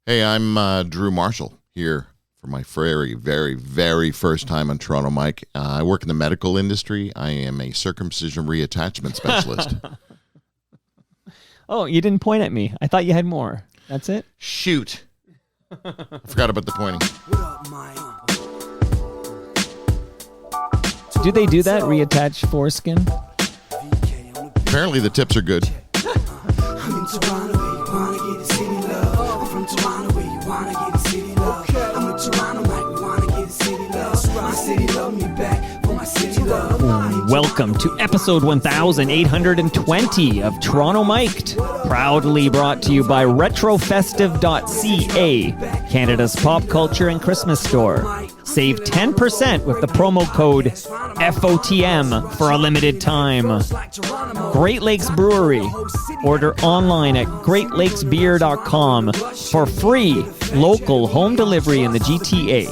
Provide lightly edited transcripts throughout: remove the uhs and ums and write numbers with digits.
Hey, I'm Drew Marshall here for my very, very, very first time on Toronto Mike. I work in the medical industry. I am a circumcision reattachment specialist. Oh, you didn't point at me. I thought you had more. That's it? Shoot. I forgot about the pointing. Do they do that? Reattach foreskin? Apparently the tips are good. I'm in Toronto, where you wanna get a city love. I'm from Toronto, where you wanna get a city love. I'm in Toronto, like we wanna get a city love. My city love me back for my city love. Welcome to episode 1820 of Toronto Mic'd, proudly brought to you by retrofestive.ca, Canada's pop culture and Christmas store. Save 10% with the promo code FOTM for a limited time. Great Lakes Brewery. Order online at greatlakesbeer.com for free local home delivery in the GTA.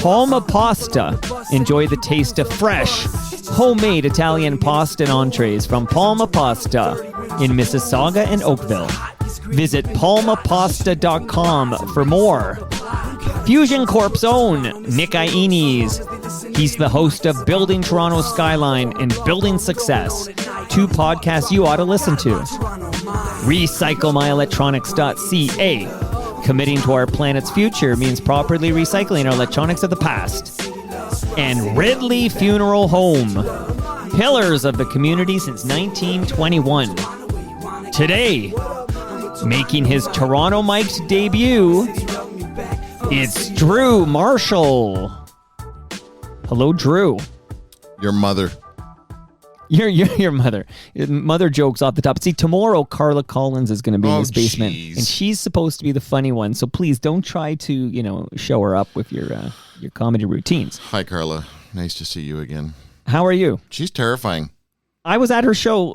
Palma Pasta. Enjoy the taste of fresh, homemade Italian pasta and entrees from Palma Pasta in Mississauga and Oakville. Visit palmapasta.com for more. Fusion Corp's own Nick Iones. He's the host of Building Toronto Skyline and Building Success, two podcasts you ought to listen to. RecycleMyElectronics.ca. Committing to our planet's future means properly recycling our electronics of the past. And Ridley Funeral Home. Pillars of the community since 1921. Today, making his Toronto Mic's debut, it's Drew Marshall. Hello, Drew. Your mother. Your mother. Mother jokes off the top. See, tomorrow Carla Collins is going to be in his basement, geez. and she's supposed to be the funny one. So please don't try to, show her up with your comedy routines. Hi, Carla. Nice to see you again. How are you? She's terrifying. I was at her show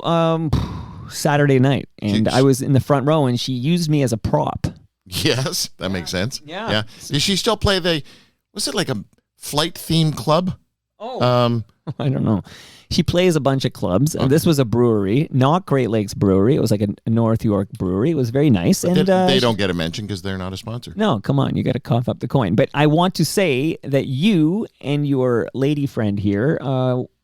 Saturday night, and I was in the front row, and she used me as a prop. Yes, that makes sense. Yeah. Does she still play was it like a flight theme club? Oh. I don't know. She plays a bunch of clubs. And this was a brewery, not Great Lakes Brewery. It was like a North York brewery. It was very nice. But and they don't get a mention because they're not a sponsor. No, come on. You got to cough up the coin. But I want to say that you and your lady friend here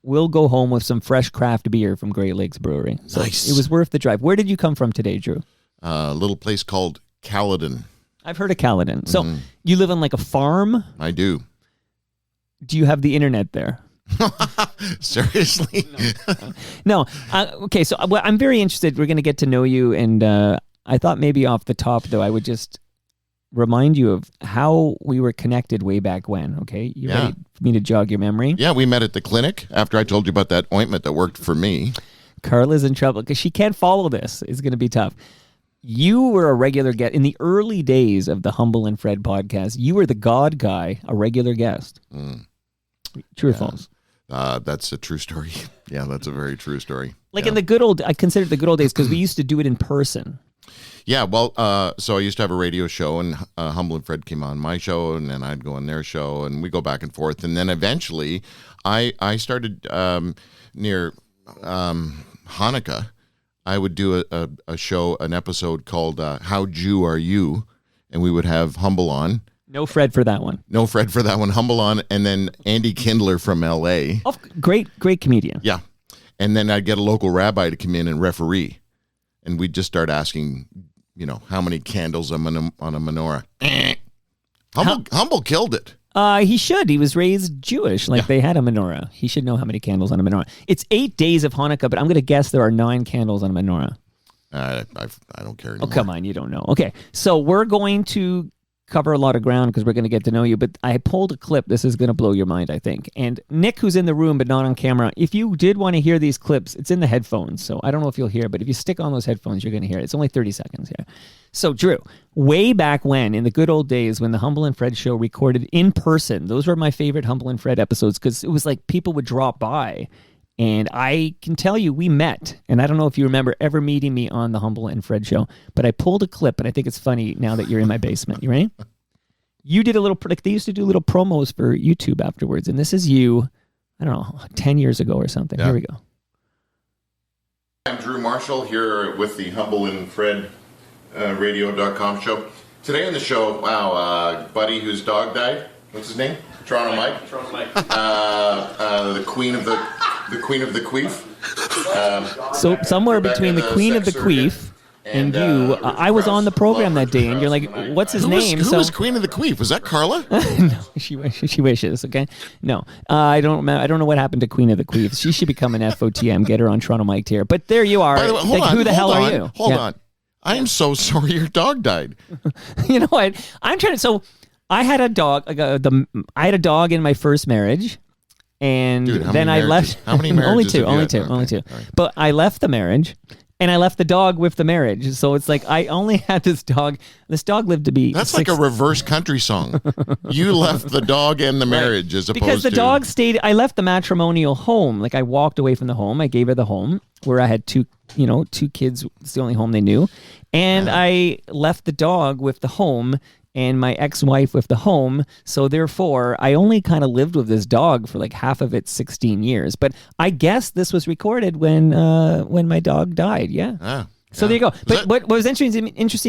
will go home with some fresh craft beer from Great Lakes Brewery. So Nice. It was worth the drive. Where did you come from today, Drew? A little place called Caledon. I've heard of Caledon. So you live on like a farm? I do. Do you have the internet there? Seriously? No. Okay, so I'm very interested. We're going to get to know you, and I thought maybe off the top, though, I would just remind you of how we were connected way back when, okay? You ready for me to jog your memory? Yeah, we met at the clinic after I told you about that ointment that worked for me. Carla's in trouble because she can't follow this. It's going to be tough. You were a regular guest. In the early days of the Humble and Fred podcast, you were the God guy, a regular guest. True or false? That's a true story. Yeah, that's a very true story. In the good old, I consider it the good old days because we used to do it in person. Yeah, well, so I used to have a radio show, and Humble and Fred came on my show, and then I'd go on their show, and we go back and forth. And then eventually, I started near Hanukkah. I would do a show, an episode called How Jew Are You? And we would have Humble on. No Fred for that one. No Fred for that one. Humble on, and then Andy Kindler from L.A. Oh, great comedian. Yeah. And then I'd get a local rabbi to come in and referee. And we'd just start asking, how many candles on a menorah. Humble killed it. He should. He was raised Jewish. They had a menorah. He should know how many candles on a menorah. It's 8 days of Hanukkah, but I'm going to guess there are 9 candles on a menorah. I don't care anymore. Oh, come on. You don't know. Okay. So we're going to cover a lot of ground because we're going to get to know you, but I pulled a clip. This is going to blow your mind, I think. And Nick, who's in the room but not on camera, if you did want to hear these clips, it's in the headphones, so I don't know if you'll hear, but if you stick on those headphones, you're going to hear it. It's only 30 seconds here. So, Drew, way back when, in the good old days when the Humble and Fred show recorded in person, those were my favorite Humble and Fred episodes because it was like people would drop by. And I can tell you, we met, and I don't know if you remember ever meeting me on the Humble and Fred show, but I pulled a clip, and I think it's funny now that you're in my basement. You ready? You did a little, they used to do little promos for YouTube afterwards, and this is you, I don't know, 10 years ago or something. Yeah. Here we go. I'm Drew Marshall here with the Humble and Fred Radio.com show. Today on the show, buddy whose dog died. What's his name? Toronto Mike. Toronto Mike. The queen of the queef. So somewhere Rebecca, between the queen of the sex surrogate, queef and you, Richard I was on the Krause. program Love that day, and Richard you're like, Krause. "What's his Who name?" Was, who was queen of the queef? Was that Carla? No, she wishes. Okay, no, I don't remember. I don't know what happened to Queen of the Queefs. She should become an FOTM. Get her on Toronto Mike here. But there you are. By the way, hold Like, on. who the hell hold are on, you? Hold Yeah. on. I am so sorry your dog died. You know what? I'm trying to. So I had a dog. I had a dog in my first marriage, and Dude, how then many I marriages? left. How many only marriages two. have you Only had? two. Okay, Only two. all right. But I left the marriage. And I left the dog with the marriage. So it's like I only had this dog. This dog lived to be That's like a reverse country song. You left the dog and the marriage as opposed because the to dog stayed. I left the matrimonial home. Like I walked away from the home. I gave her the home where I had two kids. It's the only home they knew. And I left the dog with the home and my ex-wife with the home. So therefore, I only kind of lived with this dog for like half of its 16 years. But I guess this was recorded when my dog died. Yeah. Ah, So yeah. there you go. But that- what was interesting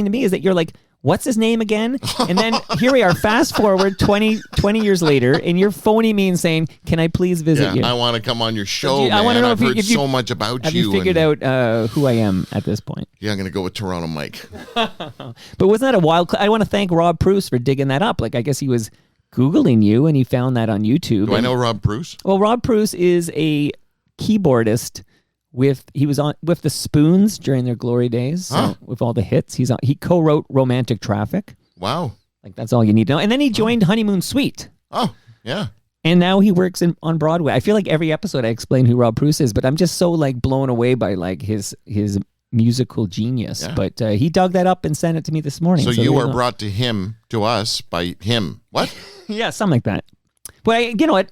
to me is that you're like, what's his name again? And then here we are, fast forward 20 years later, and you're phoning me and saying, can I please visit Yeah, you? I want to come on your show. I want to man. know I've if heard you so much about have you figured and- out who I am at this point? Yeah, I'm going to go with Toronto Mike. But wasn't that a wild? I want to thank Rob Bruce for digging that up. Like, I guess he was Googling you and he found that on YouTube. Do I And- know Rob Bruce? Well, Rob Bruce is a keyboardist. He was on with the Spoons during their glory days. So Huh. with all the hits, he co-wrote "Romantic Traffic." Wow. Like that's all you need to know. And then he joined Honeymoon Suite. Oh, yeah. And now he works on Broadway. I feel like every episode I explain who Rob Bruce is, but I'm just so like blown away by like his musical genius. Yeah. But he dug that up and sent it to me this morning. So there you are go. brought to us by him. What? Yeah, something like that. But you know what?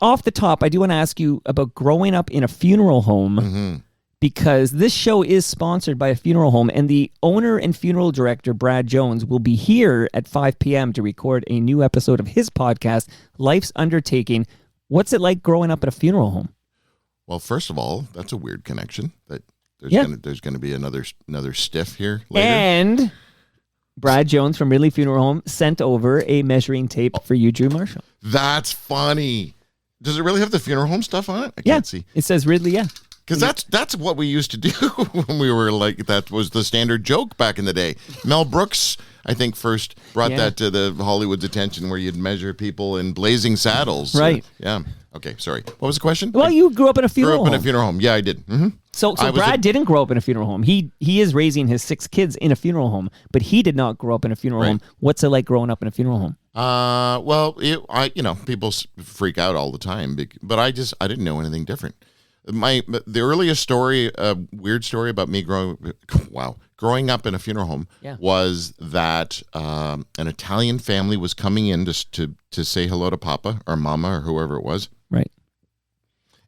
Off the top, I do want to ask you about growing up in a funeral home. Mm-hmm. Because this show is sponsored by a funeral home, and the owner and funeral director, Brad Jones, will be here at 5 p.m. to record a new episode of his podcast, Life's Undertaking. What's it like growing up at a funeral home? Well, first of all, that's a weird connection. That Yeah. there's gonna be another stiff here later. And Brad Jones from Ridley Funeral Home sent over a measuring tape for you, Drew Marshall. That's funny. Does it really have the funeral home stuff on it? I Yeah, can't see. it says Ridley, yeah. Because that's what we used to do when we were like, that was the standard joke back in the day. Mel Brooks, I think, first brought Yeah. that to the Hollywood's attention, where you'd measure people in blazing saddles. Right. Yeah. Okay, sorry. What was the question? Well, you grew up in a I funeral grew up in home. a funeral home. Yeah, I did. Mm-hmm. So I was Brad a- didn't grow up in a funeral home. He is raising his 6 kids in a funeral home, but he did not grow up in a funeral Right. home. What's it like growing up in a funeral home? Well, people freak out all the time, but I didn't know anything different. The earliest story, weird story about me growing up in a funeral home, Yeah. was that an Italian family was coming in to say hello to Papa or Mama or whoever it was, Right.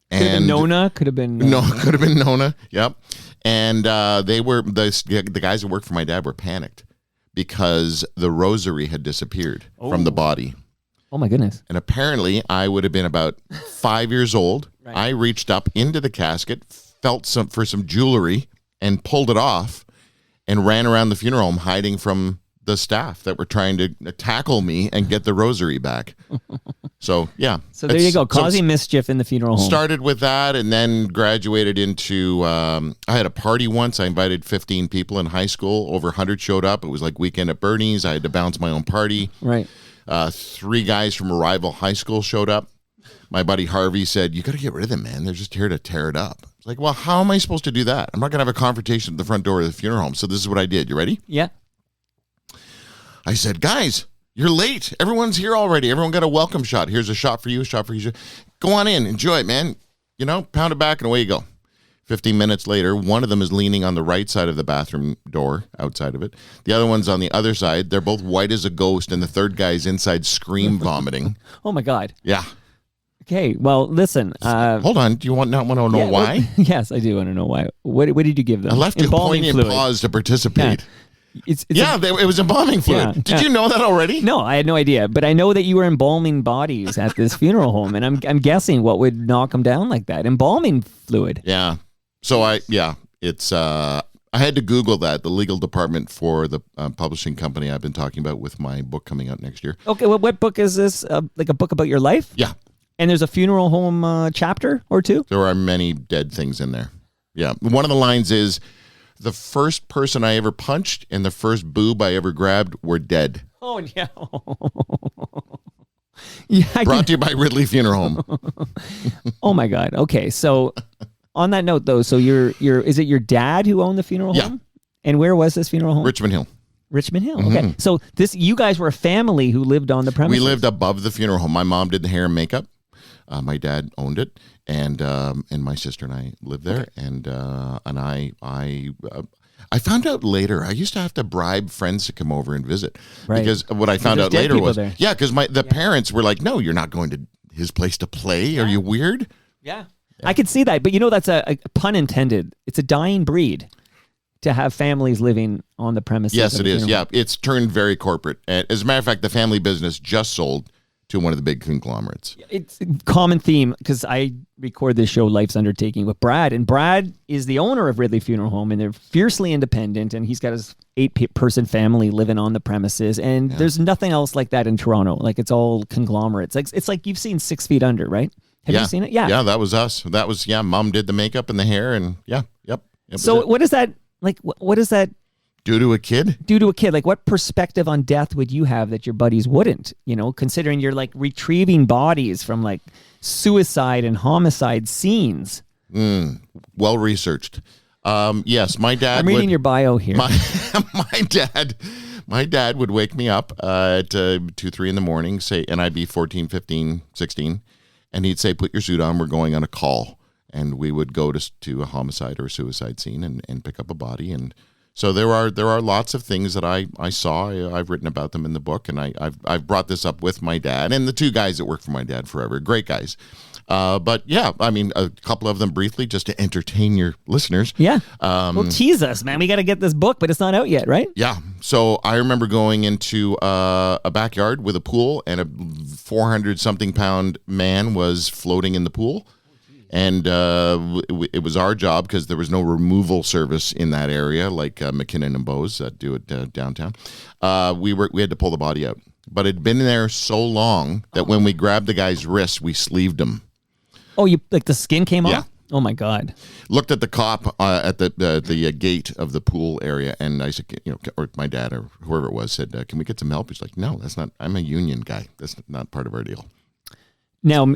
Could have been and Nona. Could have been no, could have been Nona. Yep, and they were the guys who worked for my dad were panicked because the rosary had disappeared from the body. Oh my goodness. And apparently, I would have been about 5 years old. Right. I reached up into the casket, felt for some jewelry, and pulled it off, and ran around the funeral home hiding from the staff that were trying to tackle me and get the rosary back. So yeah. So there you go, So causing mischief in the funeral home. started with that, and then graduated into. I had a party once. I invited 15 people in high school. Over 100 showed up. It was like Weekend at Bernie's. I had to bounce my own party. Right. 3 guys from a rival high school showed up. My buddy Harvey said, "You got to get rid of them, man. They're just here to tear it up." It's like, well, how am I supposed to do that? I'm not going to have a confrontation at the front door of the funeral home. So this is what I did. You ready? Yeah. I said, "Guys, you're late. Everyone's here already. Everyone got a welcome shot. Here's a shot for you, a shot for you. Go on in. Enjoy it, man. Pound it back and away you go." 15 minutes later, one of them is leaning on the right side of the bathroom door, outside of it. The other one's on the other side. They're both white as a ghost, and the third guy's inside scream vomiting. Oh my God. Yeah. Okay. Well, listen. Hold on. Do you want to know yeah, why? Yes, I do want to know why. What did you give them? I left a Embalming poignant fluid. pause to participate. It's Yeah, it was embalming fluid. Yeah, Did yeah. you know that already? No, I had no idea, but I know that you were embalming bodies at this funeral home, and I'm guessing what would knock them down like that. Embalming fluid. Yeah. So it's I had to Google that, the legal department for the publishing company I've been talking about with my book coming out next year. Okay, well, what book is this? Like a book about your life? Yeah. And there's a funeral home chapter or two? There are many dead things in there. Yeah. One of the lines is, the first person I ever punched and the first boob I ever grabbed were dead. Oh, yeah. Yeah. Brought to you by Ridley Funeral Home. Oh, my God. Okay, so on that note, though, so is it your dad who owned the funeral Yeah. home? And where was this funeral home? Richmond Hill. Richmond Hill. Okay. So you guys were a family who lived on the premises. We lived above the funeral home. My mom did the hair and makeup. My dad owned it, and my sister and I lived there. And I found out later, I used to have to bribe friends to come over and visit. Right. Because what I found there's out dead later people was, there. because the parents were like, no, you're not going to his place to play. Are you weird? Yeah. I could see that, but that's a pun intended. It's a dying breed to have families living on the premises. Yes, of it a is. funeral Yeah, home. it's turned very corporate. As a matter of fact, the family business just sold to one of the big conglomerates. It's a common theme because I record this show, Life's Undertaking, with Brad, and Brad is the owner of Ridley Funeral Home, and they're fiercely independent, and he's got his 8-person family living on the premises, and there's nothing else like that in Toronto. Like, it's all conglomerates. It's like you've seen 6 Feet Under, right? Have you seen it? Yeah. Yeah, that was us. That was, Mom did the makeup and the hair, and yep. So what is that, like, what does that do to a kid? do to a kid? Like, what perspective on death would you have that your buddies wouldn't? Considering you're like retrieving bodies from like suicide and homicide scenes. Well researched. Yes, my dad. I'm reading your bio here. My dad would wake me up at 2-3 in the morning, and I'd be 14, 15, 16, and he'd say, "Put your suit on. We're going on a call." And we would go to a homicide or a suicide scene and pick up a body. And so there are lots of things that I saw. I've written about them in the book, and I've brought this up with my dad and the 2 guys that work for my dad forever. Great guys. But yeah, I mean, a couple of them briefly just to entertain your listeners. Yeah. Well, tease us, man. We got to get this book, but it's not out yet, right? Yeah. So I remember going into a backyard with a pool, and a 400-something pound man was floating in the pool. And it was our job, because there was no removal service in that area like McKinnon and Bose that do it downtown. We had to pull the body out. But it had been there so long that when we grabbed the guy's wrist, we sleeved him. Oh, you like the skin came Yeah. off? Oh my God. Looked at the cop at the gate of the pool area, and I said, or my dad or whoever it was said, "Can we get some help?" He's like, "No, that's not. I'm a union guy. That's not part of our deal." Now,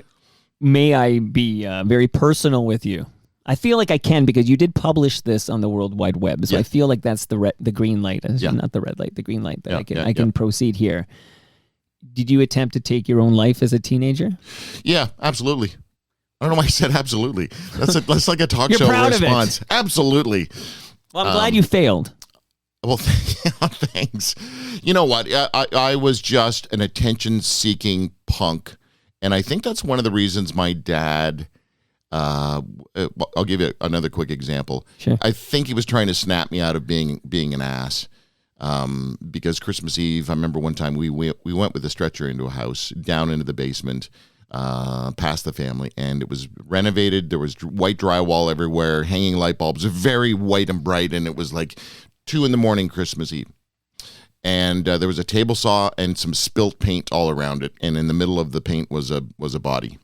may I be very personal with you? I feel like I can, because you did publish this on the World Wide Web, so I feel like that's the green light, not the red light, the green light that I can proceed here. Did you attempt to take your own life as a teenager? Yeah, absolutely. I don't know why I said absolutely. That's like a talk You're show proud of it. response. Absolutely. Well, I'm glad you failed. Well, thanks. You know what? I was just an attention-seeking punk, and I think that's one of the reasons my dad. I'll give you another quick example. Sure. I think he was trying to snap me out of being an ass. Because Christmas Eve, I remember one time we went with a stretcher into a house down into the basement, past the family, and it was renovated. There was white drywall everywhere, hanging light bulbs, very white and bright, and it was like 2 a.m. Christmas Eve. And there was a table saw and some spilt paint all around it, and in the middle of the paint was a body.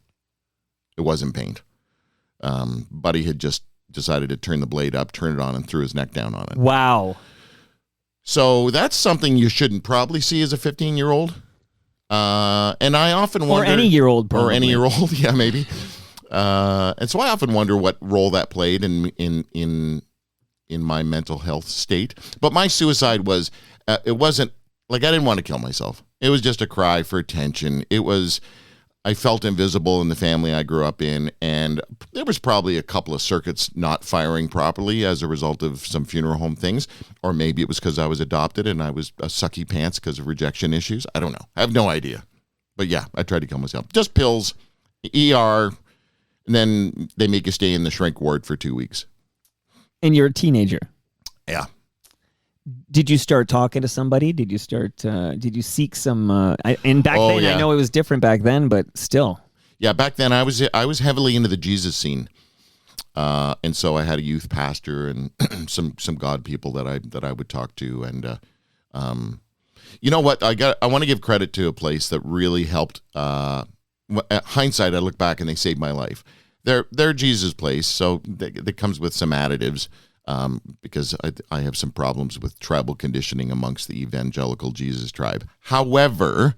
It wasn't paint. Buddy had just decided to turn the blade up, turn it on, and threw his neck down on it. Wow. So that's something you shouldn't probably see as a 15-year-old. And I often wonder... Or any year old, probably. Or any year old, yeah, maybe. And so I often wonder what role that played in my mental health state. But my suicide was... it wasn't... Like, I didn't want to kill myself. It was just a cry for attention. It was... I felt invisible in the family I grew up in, and there was probably a couple of circuits not firing properly as a result of some funeral home things, or maybe it was because I was adopted and I was a sucky pants because of rejection issues. I don't know. I have no idea. But yeah, I tried to kill myself. Just pills, ER, and then they make you stay in the shrink ward for 2 weeks. And you're a teenager. Yeah. Did you start talking to somebody? Did you seek some, and back then, yeah. I know it was different back then, but still. Yeah, back then I was heavily into the Jesus scene. and so I had a youth pastor and some God people that I would talk to, and you know what, I want to give credit to a place that really helped. At hindsight, I look back and they saved my life. They're Jesus Place, so that comes with some additives. Because I have some problems with tribal conditioning amongst the evangelical Jesus tribe. However,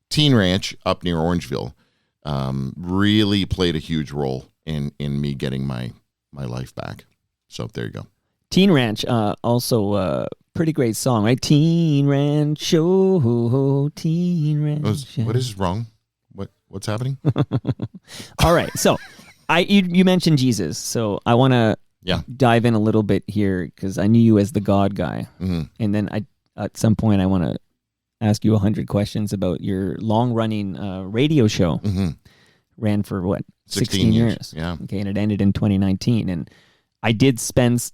Teen Ranch up near Orangeville really played a huge role in me getting my life back. So there you go. Teen Ranch, also a pretty great song, right? Teen Ranch, oh, Teen Ranch. What is wrong? What's happening? All right, so you mentioned Jesus, so I want to dive in a little bit here because I knew you as the God guy, and then at some point I want to ask you 100 questions about your long-running radio show. Ran for what? 16 years. Yeah. Okay, and it ended in 2019, and I did spend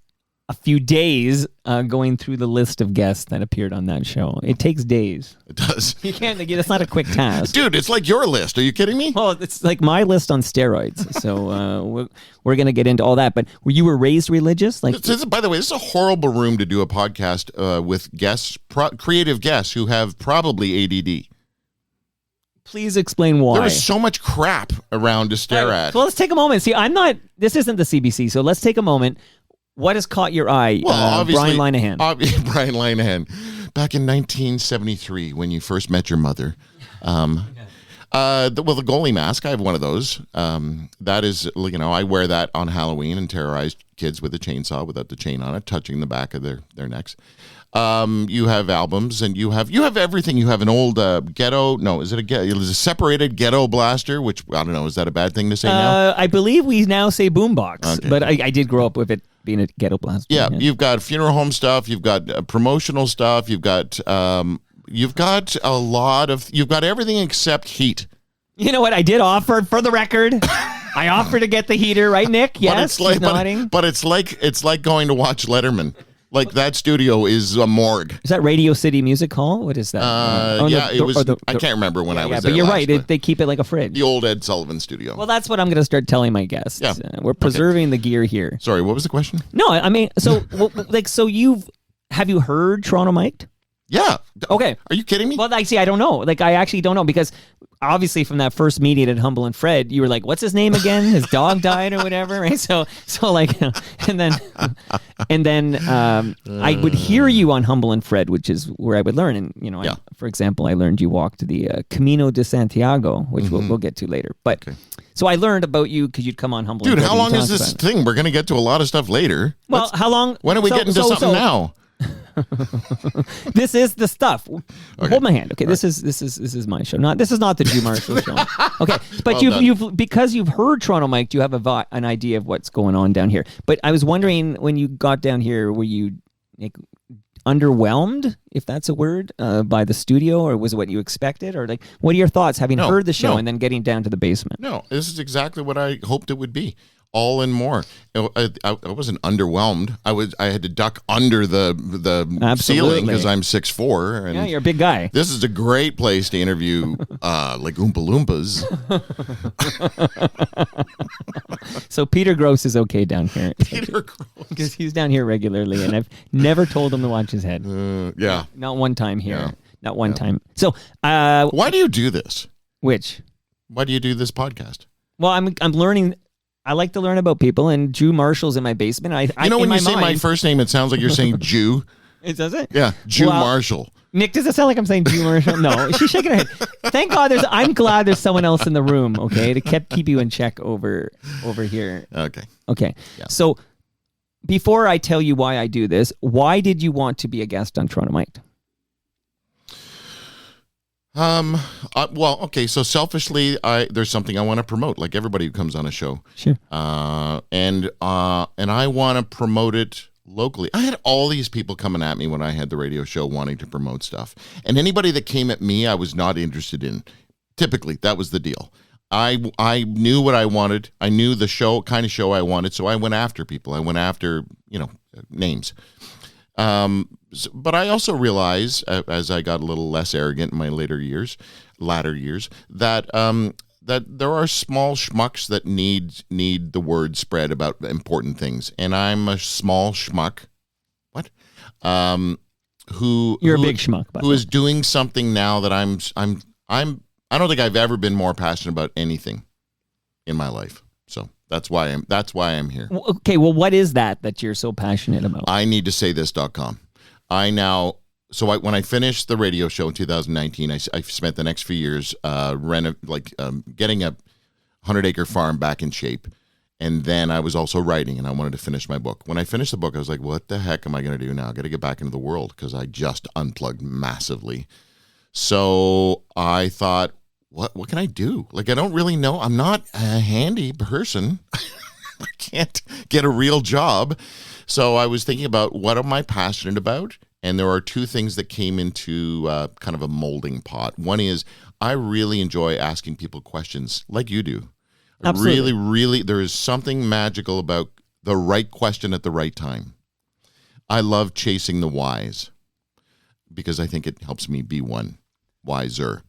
a few days going through the list of guests that appeared on that show. It takes days. It does. You can't. It's not a quick task, dude. It's like your list. Are you kidding me? Well, it's like my list on steroids. So we're going to get into all that. But you were raised religious? Like, by the way, this is a horrible room to do a podcast with guests, creative guests who have probably ADD. Please explain why. There was so much crap around to stare at. Well, let's take a moment. See, this isn't the CBC, so let's take a moment. What has caught your eye? Well, obviously, Brian Linehan. Brian Linehan. Back in 1973, when you first met your mother. The goalie mask, I have one of those. That is, I wear that on Halloween and terrorize kids with a chainsaw without the chain on it, touching the back of their necks. You have albums, and you have everything. You have an old ghetto. No, is it a separated ghetto blaster? Which I don't know. Is that a bad thing to say now? I believe we now say boombox, okay. But I did grow up with it being a ghetto blaster. Yeah, you've got funeral home stuff. You've got promotional stuff. You've got everything except heat. You know what? I did offer, for the record. I offered to get the heater, right, Nick? Yes, he's nodding. But it's like going to watch Letterman. Like, that studio is a morgue. Is that Radio City Music Hall? What is that? It was. I can't remember when I was there. But you're last, right. They keep it like a fridge. The old Ed Sullivan studio. Well, that's what I'm going to start telling my guests. Yeah. We're preserving the gear here. Sorry, what was the question? No, I mean, so have you heard Toronto Mic'd? Yeah. Okay. Are you kidding me? Well, I don't know. Like, I actually don't know because obviously from that first meeting at Humble and Fred, you were like, "What's his name again? His dog died or whatever." Right? So like, and then I would hear you on Humble and Fred, which is where I would learn. And for example, I learned you walked the Camino de Santiago, which we'll get to later. But so I learned about you because you'd come on Humble. Dude, and Fred how long is this thing? We're going to get to a lot of stuff later. Well, how long? When are we getting to something now? This is the stuff. Okay. Hold my hand. Okay, this is my show. This is not the Drew Marshall show. Okay, but because you've heard Toronto Mic'd, you have an idea of what's going on down here. But I was wondering, when you got down here, were you underwhelmed, if that's a word, by the studio, or was it what you expected, or like, what are your thoughts having heard the show and then getting down to the basement? No, this is exactly what I hoped it would be. All and more. I wasn't underwhelmed. I had to duck under the ceiling because I'm 6'4". And you're a big guy. This is a great place to interview like Oompa Loompas. So Peter Gross is okay down here. Peter Gross. Because he's down here regularly, and I've never told him to watch his head. Yeah. Not one time here. Yeah. Not one time. So why do you do this? Which? Why do you do this podcast? Well, I'm learning. I like to learn about people, and Drew Marshall's in my basement. When you say my first name, it sounds like you're saying Jew. It does it? Yeah, Drew Marshall. Nick, does it sound like I'm saying Drew Marshall? No, she's shaking her head. Thank God I'm glad there's someone else in the room, okay, to keep you in check over here. Okay. Yeah. So before I tell you why I do this, why did you want to be a guest on Toronto Mic'd? So selfishly, there's something I want to promote, like everybody who comes on a show. Sure. And I want to promote it locally. I had all these people coming at me when I had the radio show wanting to promote stuff. And anybody that came at me, I was not interested in. Typically, that was the deal. I knew what I wanted. I knew the kind of show I wanted, so I went after people. I went after, names. But I also realized, as I got a little less arrogant in my latter years, that that there are small schmucks that need the word spread about important things, and I'm a small schmuck. What? You're a big schmuck, who is doing something now that I don't think I've ever been more passionate about anything in my life. So that's why I'm here. Okay, well, what is that you're so passionate about? I need to say this.com. When I finished the radio show in 2019, I spent the next few years getting a 100-acre farm back in shape. And then I was also writing, and I wanted to finish my book. When I finished the book, I was like, what the heck am I going to do now? I got to get back into the world because I just unplugged massively. So I thought, what can I do? Like, I don't really know. I'm not a handy person. I can't get a real job. So I was thinking about what am I passionate about? And there are two things that came into kind of a molding pot. One is I really enjoy asking people questions like you do. Absolutely. Really, there is something magical about the right question at the right time. I love chasing the whys because I think it helps me be one wiser.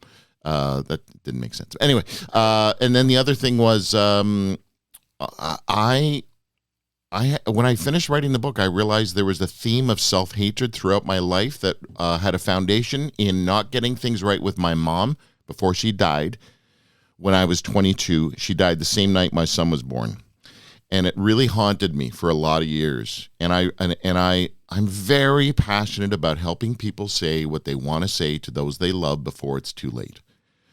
That didn't make sense. Anyway, and then the other thing was when I finished writing the book, I realized there was a theme of self-hatred throughout my life that had a foundation in not getting things right with my mom before she died. When I was 22, she died the same night my son was born. And it really haunted me for a lot of years. And I'm very passionate about helping people say what they want to say to those they love before it's too late.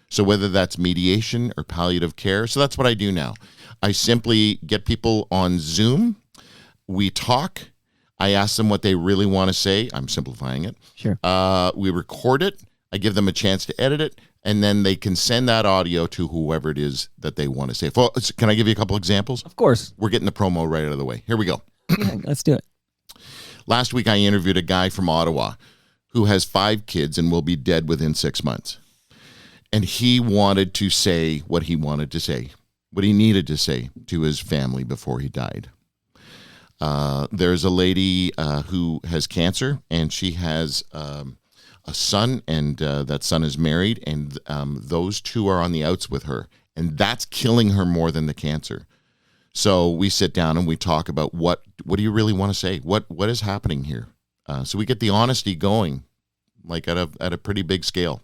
So whether that's mediation or palliative care, so that's what I do now. I simply get people on Zoom. We talk. I ask them what they really want to say. I'm simplifying it. Sure. We record it. I give them a chance to edit it. And then they can send that audio to whoever it is that they want to say. Can I give you a couple examples? Of course. We're getting the promo right out of the way. Here we go. Yeah, let's do it. Last week, I interviewed a guy from Ottawa who has 5 kids and will be dead within 6 months. And he wanted to say what he wanted to say, what he needed to say to his family before he died. There's a lady who has cancer, and she has a son, and that son is married, and those two are on the outs with her, and that's killing her more than the cancer. So we sit down and we talk about what do you really want to say? What is happening here? So we get the honesty going, like at a pretty big scale.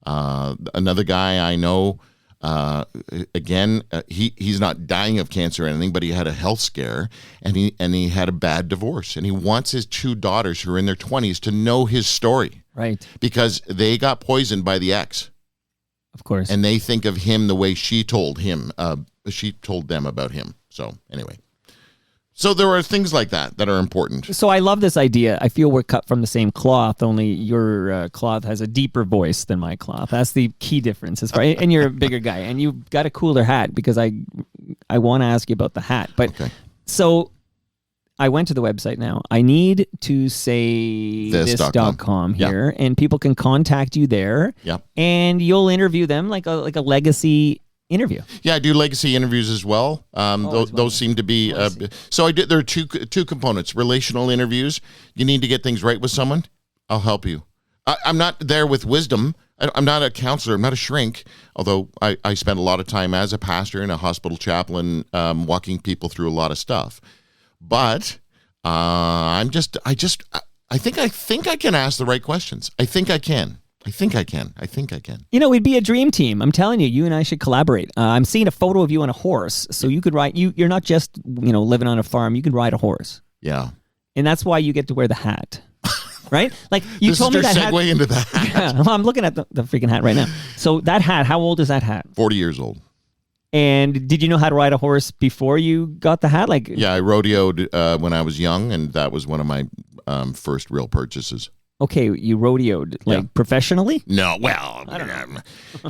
Another guy I know, he's not dying of cancer or anything, but he had a health scare, and he had a bad divorce, and he wants his 2 daughters who are in their 20s to know his story. Right. Because they got poisoned by the ex. Of course. And they think of him the way she told him. She told them about him. So anyway. So there are things like that are important. So I love this idea. I feel we're cut from the same cloth, only your cloth has a deeper voice than my cloth. That's the key difference. And you're a bigger guy, and you've got a cooler hat because I want to ask you about the hat. But okay. So I went to the website now. I need to say this.com here, yeah. And people can contact you there. Yeah. And you'll interview them like a legacy interview. Yeah, I do legacy interviews as well. Those seem to be so I did. There are two components: relational interviews. You need to get things right with someone. I'll help you. I'm not there with wisdom. I'm not a counselor. I'm not a shrink. Although I spend a lot of time as a pastor and a hospital chaplain, walking people through a lot of stuff. But I think I can ask the right questions. I think I can. You know, we'd be a dream team. I'm telling you, you and I should collaborate. I'm seeing a photo of you on a horse, so you could ride. You're not just living on a farm. You could ride a horse. Yeah, and that's why you get to wear the hat, right? Like you this told is me your that segue hat. into the hat. Yeah, I'm looking at the freaking hat right now. So that hat, how old is that hat? 40 years old. And did you know how to ride a horse before you got the hat? Yeah, I rodeoed when I was young, and that was one of my first real purchases. Okay, you rodeoed professionally? No, well,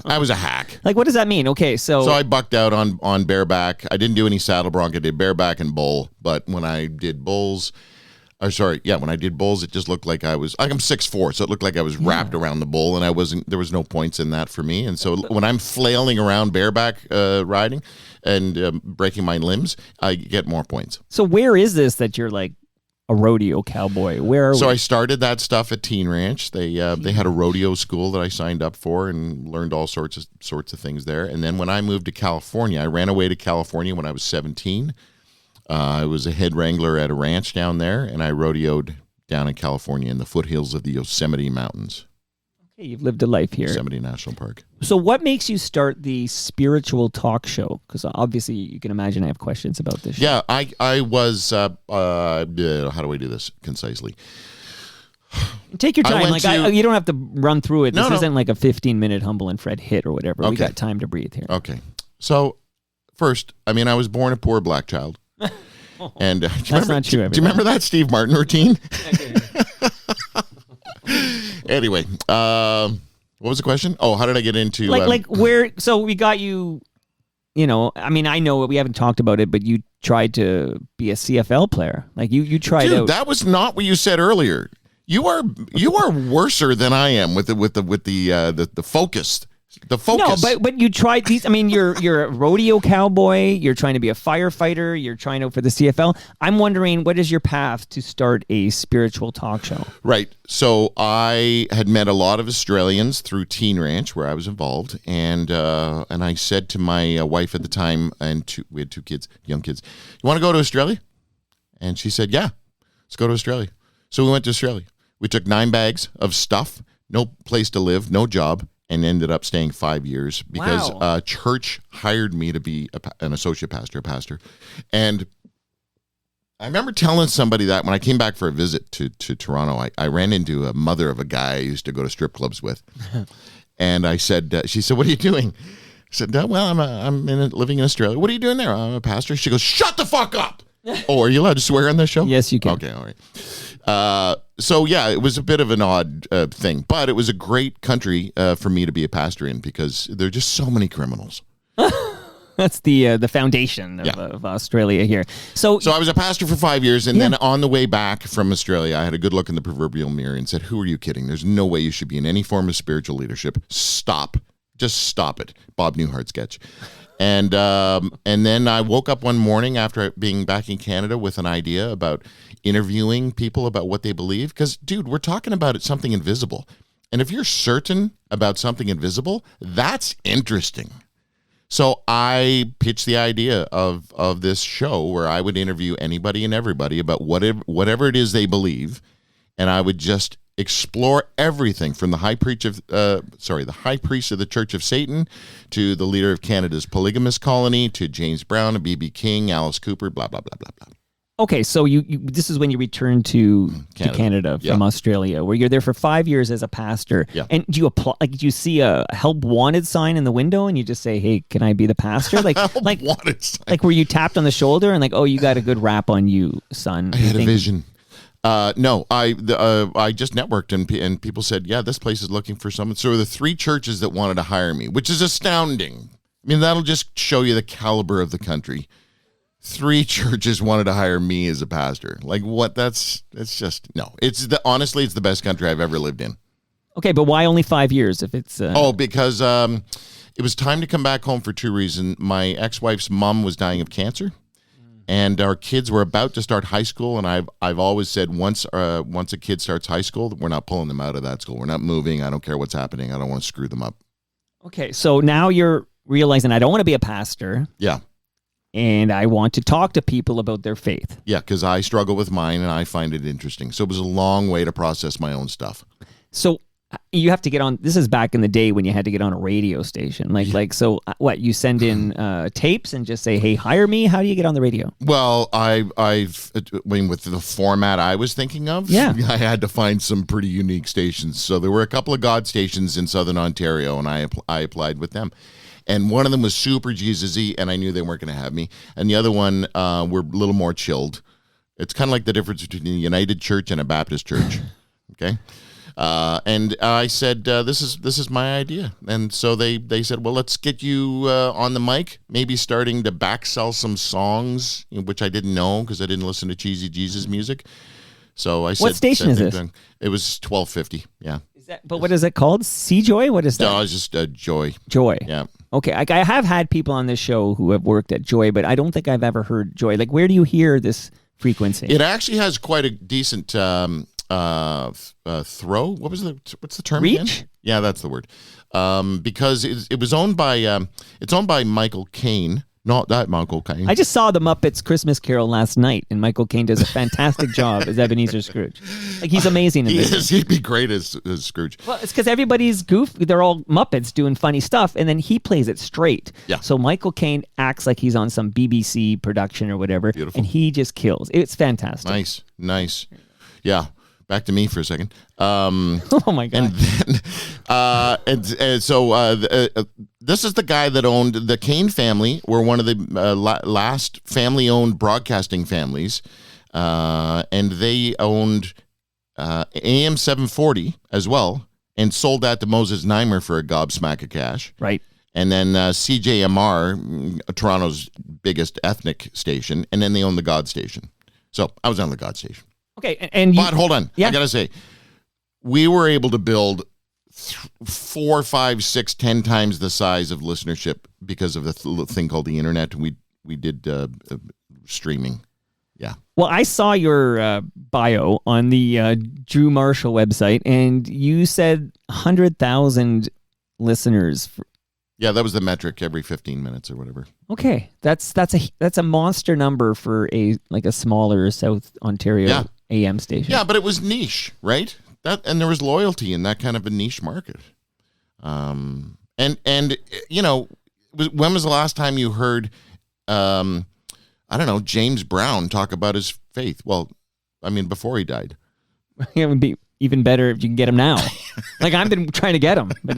I was a hack. What does that mean? Okay, so I bucked out on bareback. I didn't do any saddle bronc. I did bareback and bull. But when I did bulls, when I did bulls, it just looked like I'm 6'4", so it looked like I was wrapped around the bull, and I wasn't. There was no points in that for me. And so when I'm flailing around bareback riding and breaking my limbs, I get more points. So where is this that you're a rodeo cowboy? Where are So we? I started that stuff at Teen Ranch. They had a rodeo school that I signed up for and learned all sorts of things there. And then when I moved to California, I ran away to California when I was 17. I was a head wrangler at a ranch down there, and I rodeoed down in California in the foothills of the Yosemite Mountains, Okay, you've lived a life here. Yosemite National Park. So what makes you start the spiritual talk show? Because obviously you can imagine I have questions about this show. Yeah, I was. How do I do this concisely? Take your I time. went You don't have to run through it. This No. isn't like a 15-minute Humble and Fred hit or whatever. We Okay. got time to breathe here. Okay, so first, I mean, I was born a poor black child. And do you That's remember, not true, Do you remember that Steve Martin routine? Anyway, what was the question? Oh, how did I get into Like where? So we got you. You know, I mean, I know we haven't talked about it, but you tried to be a CFL player. Like you tried Dude, out. that was not what you said earlier. You are worser than I am with the focus. The focus. No, but you tried these. I mean, you're a rodeo cowboy. You're trying to be a firefighter. You're trying out for the CFL. I'm wondering, what is your path to start a spiritual talk show? Right. So I had met a lot of Australians through Teen Ranch, where I was involved, and I said to my wife at the time, and we had 2 kids, young kids, "You want to go to Australia?" And she said, "Yeah, let's go to Australia." So we went to Australia. We took 9 bags of stuff, no place to live, no job, and ended up staying 5 years because Wow. a church hired me to be an associate pastor, a pastor. And I remember telling somebody that when I came back for a visit to Toronto, I ran into a mother of a guy I used to go to strip clubs with. And I said, she said, "What are you doing?" I said, "Well, I'm living in Australia." "What are you doing there?" "I'm a pastor." She goes, "Shut the fuck up." Oh, are you allowed to swear on this show? Yes, you can. Okay, all right. So yeah, it was a bit of an odd thing, but it was a great country for me to be a pastor in because there are just so many criminals. That's the foundation of, Yeah. of Australia here. So So I was a pastor for 5 years, and then on the way back from Australia, I had a good look in the proverbial mirror and said, "Who are you kidding? There's no way you should be in any form of spiritual leadership. Stop. Just stop it." Bob Newhart sketch. And then I woke up one morning after being back in Canada with an idea about interviewing people about what they believe. Because, dude, we're talking about something invisible. And if you're certain about something invisible, that's interesting. So I pitched the idea of this show where I would interview anybody and everybody about whatever it is they believe, and I would just explore everything from the high priest of the Church of Satan to the leader of Canada's polygamous colony to James Brown, B.B. King, Alice Cooper, blah blah blah blah blah. okay, so you this is when you returned to Canada from Yeah. Australia, where you're there for 5 years as a pastor. Yeah. And do you apply? Like, do you see a help wanted sign in the window, and you just say, "Hey, can I be the pastor?" Like Wanted sign. like were you tapped on the shoulder and like, "Oh, you got a good rap on you, son"? I had a vision. No, I just networked and people said, "Yeah, this place is looking for someone." So the 3 churches that wanted to hire me, which is astounding. I mean, that'll just show you the caliber of the country. 3 churches wanted to hire me as a pastor. Like what? It's just no. Honestly, it's the best country I've ever lived in. Okay, but why only 5 years if it's Because it was time to come back home for 2 reasons. My ex-wife's mom was dying of cancer. And our kids were about to start high school, and I've always said once a kid starts high school, we're not pulling them out of that school. We're not moving. I don't care what's happening. I don't want to screw them up. Okay, so now you're realizing I don't want to be a pastor, Yeah, and I want to talk to people about their faith. yeah, because I struggle with mine, and I find it interesting. So it was a long way to process my own stuff. So you have to get on. This is back in the day when you had to get on a radio station. So what? You send in tapes and just say, "Hey, hire me." How do you get on the radio? Well, I mean, with the format I was thinking of, Yeah. I had to find some pretty unique stations. So there were a couple of God stations in Southern Ontario, and I applied with them. And one of them was super Jesus-y, and I knew they weren't going to have me. And the other one were a little more chilled. It's kind of like the difference between a United Church and a Baptist church. Okay. And I said, this is my idea. And so they said, well, let's get you on the mic, maybe starting to back sell some songs, which I didn't know because I didn't listen to Cheesy Jesus music. So I said, What station is this? It was 1250. Yeah. But what is it called? C-Joy? What is that? No, it's just Joy. Joy. Yeah. Okay, I have had people on this show who have worked at Joy, but I don't think I've ever heard Joy. Like, where do you hear this frequency. It actually has quite a decent throw. What's the term Reach? again? Yeah, that's the word. Because it was owned by it's owned by Michael Caine. Not that Michael Caine. I just saw the Muppets Christmas Carol last night, and Michael Caine does a fantastic job as Ebenezer Scrooge. Like, he's amazing in this. He'd be great as Scrooge. Well, it's because everybody's goofy. They're all Muppets doing funny stuff, and then he plays it straight. Yeah. So Michael Caine acts like he's on some BBC production or whatever, Beautiful. and he just kills. It's fantastic. Nice. Yeah. Back to me for a second. Oh my god! This is the guy that owned the Caine family. Were one of the last family-owned broadcasting families, and they owned AM 740 as well, and sold that to Moses Neimer for a gobsmack of cash. Right. And then CJMR, Toronto's biggest ethnic station, and then they owned the God station. So I was on the God station. Okay, and But hold on. Yeah. I got to say, we were able to build 4, 5, 6, 10 times the size of listenership because of the thing called the internet. We did streaming. Yeah. Well, I saw your bio on the Drew Marshall website, and you said 100,000 listeners. Yeah, that was the metric every 15 minutes or whatever. Okay, that's a monster number for a smaller South Ontario AM station. Yeah, but it was niche, right? And there was loyalty in that kind of a niche market. And you know, when was the last time you heard, I don't know, James Brown talk about his faith? Well, I mean, before he died. It would be even better if you can get him now. Like, I've been trying to get him. But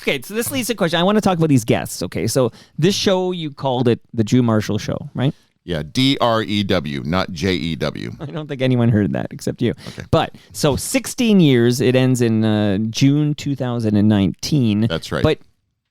okay, so this leads to a question. I want to talk about these guests, okay? So this show, you called it The Drew Marshall Show, right? Yeah, DREW, not JEW. I don't think anyone heard that except you. Okay. But, so 16 years, it ends in June 2019. That's right. But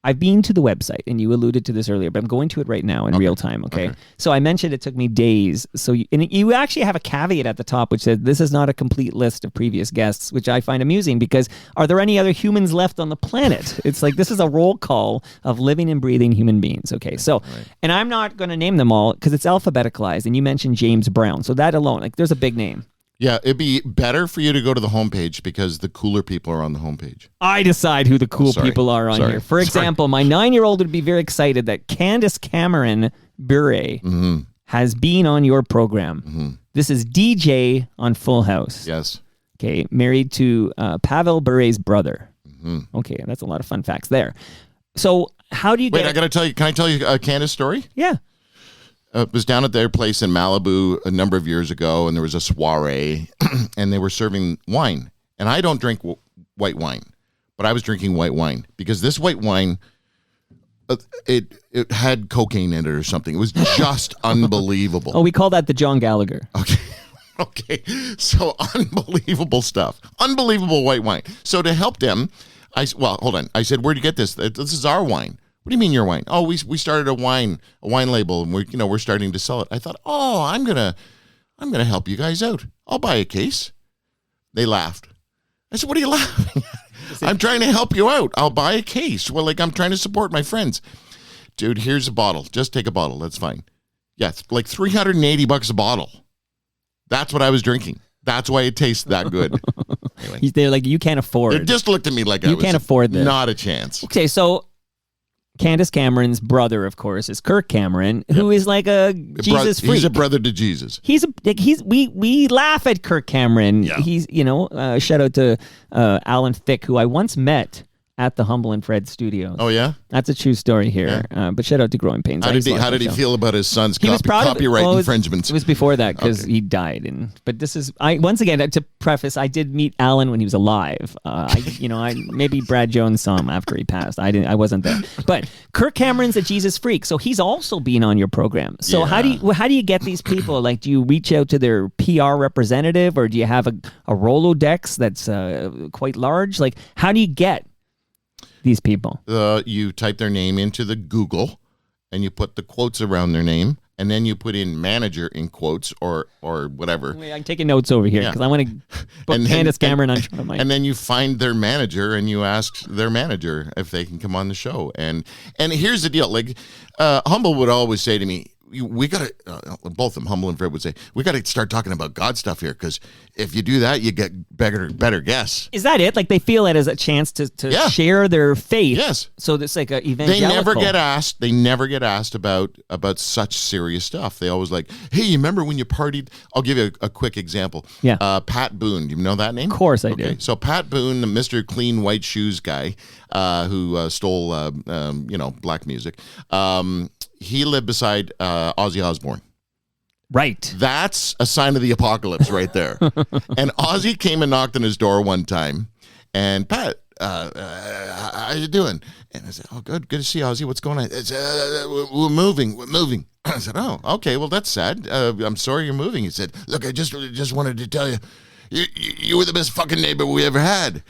I've been to the website, and you alluded to this earlier, but I'm going to it right now in real time, okay? So I mentioned it took me days. So you actually have a caveat at the top, which says this is not a complete list of previous guests, which I find amusing because are there any other humans left on the planet? It's like this is a roll call of living and breathing human beings, okay? So, and I'm not going to name them all because it's alphabeticalized, and you mentioned James Brown. So that alone, like, there's a big name. Yeah, it'd be better for you to go to the homepage because the cooler people are on the homepage. I decide who the cool people are on here. For example, my 9-year-old would be very excited that Candace Cameron Bure has been on your program. This is DJ on Full House. Yes. Okay, married to Pavel Bure's brother. Okay, that's a lot of fun facts there. So how do you Wait, I got to tell you, can I tell you a Candace story? Yeah. Was down at their place in Malibu a number of years ago, and there was a soiree, and they were serving wine. And I don't drink white wine, but I was drinking white wine because this white wine, it had cocaine in it or something. It was just unbelievable. Oh, we call that the John Gallagher. Okay. So unbelievable stuff. Unbelievable white wine. So to help them, hold on. I said, where'd you get this? This is our wine. What do you mean your wine? Oh, we started a wine label, and we're starting to sell it. I thought, I'm gonna help you guys out. I'll buy a case. They laughed. I said, what are you laughing at? I'm trying to help you out. I'll buy a case. Well, like, I'm trying to support my friends. Dude, here's a bottle. Just take a bottle. That's fine. Yeah, it's like $380 a bottle. That's what I was drinking. That's why it tastes that good. Anyway. They're like, you can't afford. They just looked at me like you can't afford this. Not a chance. Okay, so Candace Cameron's brother, of course, is Kirk Cameron, who is like a Jesus freak. He's a brother to Jesus. We laugh at Kirk Cameron. Yeah. He's shout out to Alan Thicke, who I once met at the Humble and Fred Studios. Oh yeah, that's a true story here. But shout out to Growing Pains. How did he feel about his son's copyright infringements? It was before that because he died. But this is once again to preface. I did meet Alan when he was alive. I maybe Brad Jones saw him after he passed. I wasn't there. But Kirk Cameron's a Jesus freak, so he's also been on your program. So how do you get these people? Like, do you reach out to their PR representative, or do you have a Rolodex that's quite large? Like, how do you get these people? You type their name into the Google, and you put the quotes around their name, and then you put in manager in quotes or whatever. I'm taking notes over here because I want to book Candace Cameron on front of my. And then you find their manager, and you ask their manager if they can come on the show. And here's the deal: like Humble would always say to me, we got to, both of them, Humble and Fred would say, we got to start talking about God stuff here, because if you do that, you get better guests. Is that it? Like they feel it as a chance to Yeah. share their faith. Yes. So it's like a They evangelical. never get asked about such serious stuff. They always like, hey, you remember when you partied? I'll give you a quick example. Yeah. Pat Boone. Do you know that name? Of course I Okay. do. So Pat Boone, the Mr. Clean White Shoes guy, who stole, black music. He lived beside Ozzy Osbourne. Right. That's a sign of the apocalypse right there. And Ozzy came and knocked on his door one time, and Pat, how you doing? And I said, oh, good to see you, Ozzy. What's going on? It's, we're moving. I said, oh, okay, well, that's sad. I'm sorry you're moving. He said, look, I just wanted to tell you, you were the best fucking neighbor we ever had.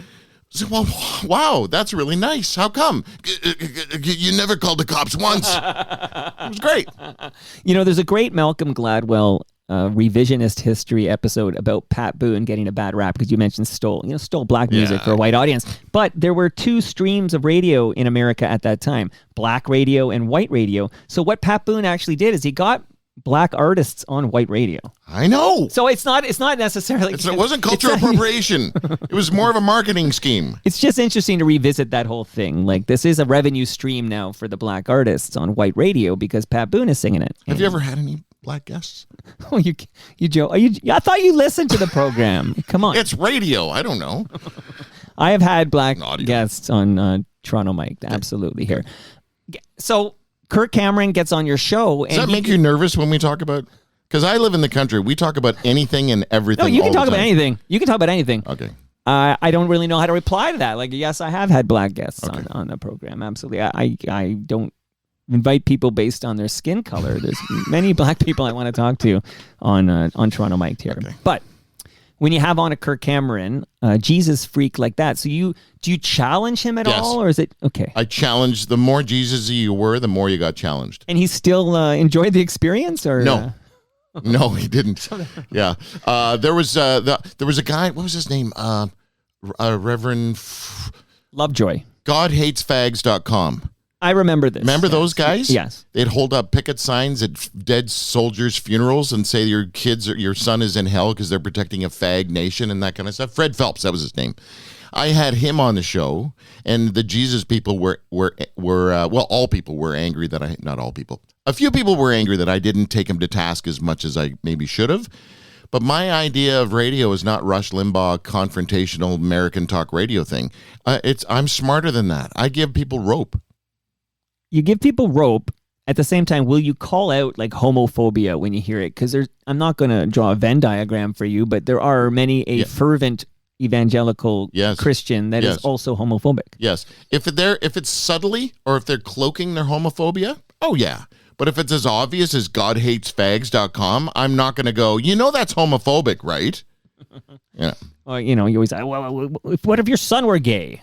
I said, well, wow, that's really nice. How come? You never called the cops once. It was great. You know, there's a great Malcolm Gladwell revisionist history episode about Pat Boone getting a bad rap because you mentioned stole black music for a white audience. But there were two streams of radio in America at that time, black radio and white radio. So what Pat Boone actually did is he got black artists on white radio. I know. So it's not necessarily. It wasn't cultural appropriation. It was more of a marketing scheme. It's just interesting to revisit that whole thing. Like, this is a revenue stream now for the black artists on white radio because Pat Boone is singing it. Have you ever had any black guests? Oh, you Joe? I thought you listened to the program. Come on. It's radio. I don't know. I have had black Audio. guests on Toronto Mike. Absolutely here. So Kirk Cameron gets on your show. Does that make you nervous when we talk about? Because I live in the country. We talk about anything and everything. No, you can all the talk about time. anything. You can talk about anything. Okay. I don't really know how to reply to that. Like, yes, I have had black guests on the program. Absolutely. I don't invite people based on their skin color. There's many black people I want to talk to on Toronto Mike here. Okay. But when you have on a Kirk Cameron, Jesus freak like that, so do you challenge him at all, or is it okay? I challenged. The more Jesus you were, the more you got challenged. And he still enjoyed the experience, or no? No, he didn't. Yeah, there was a guy. What was his name? Reverend Lovejoy. GodHatesFags.com. I remember this. Remember those guys? Yes. They'd hold up picket signs at dead soldiers' funerals and say your son is in hell because they're protecting a fag nation and that kind of stuff. Fred Phelps, that was his name. I had him on the show, and the Jesus people were all people were angry that not all people. A few people were angry that I didn't take him to task as much as I maybe should have. But my idea of radio is not Rush Limbaugh confrontational American talk radio thing. I'm smarter than that. I give people rope. You give people rope. At the same time, will you call out like homophobia when you hear it? Because I'm not going to draw a Venn diagram for you, but there are many fervent evangelical Christian that is also homophobic. Yes. If it's subtly or if they're cloaking their homophobia, oh yeah. But if it's as obvious as GodHatesFags.com, I'm not going to go, that's homophobic, right? Yeah. Or, you always say, well, what if your son were gay?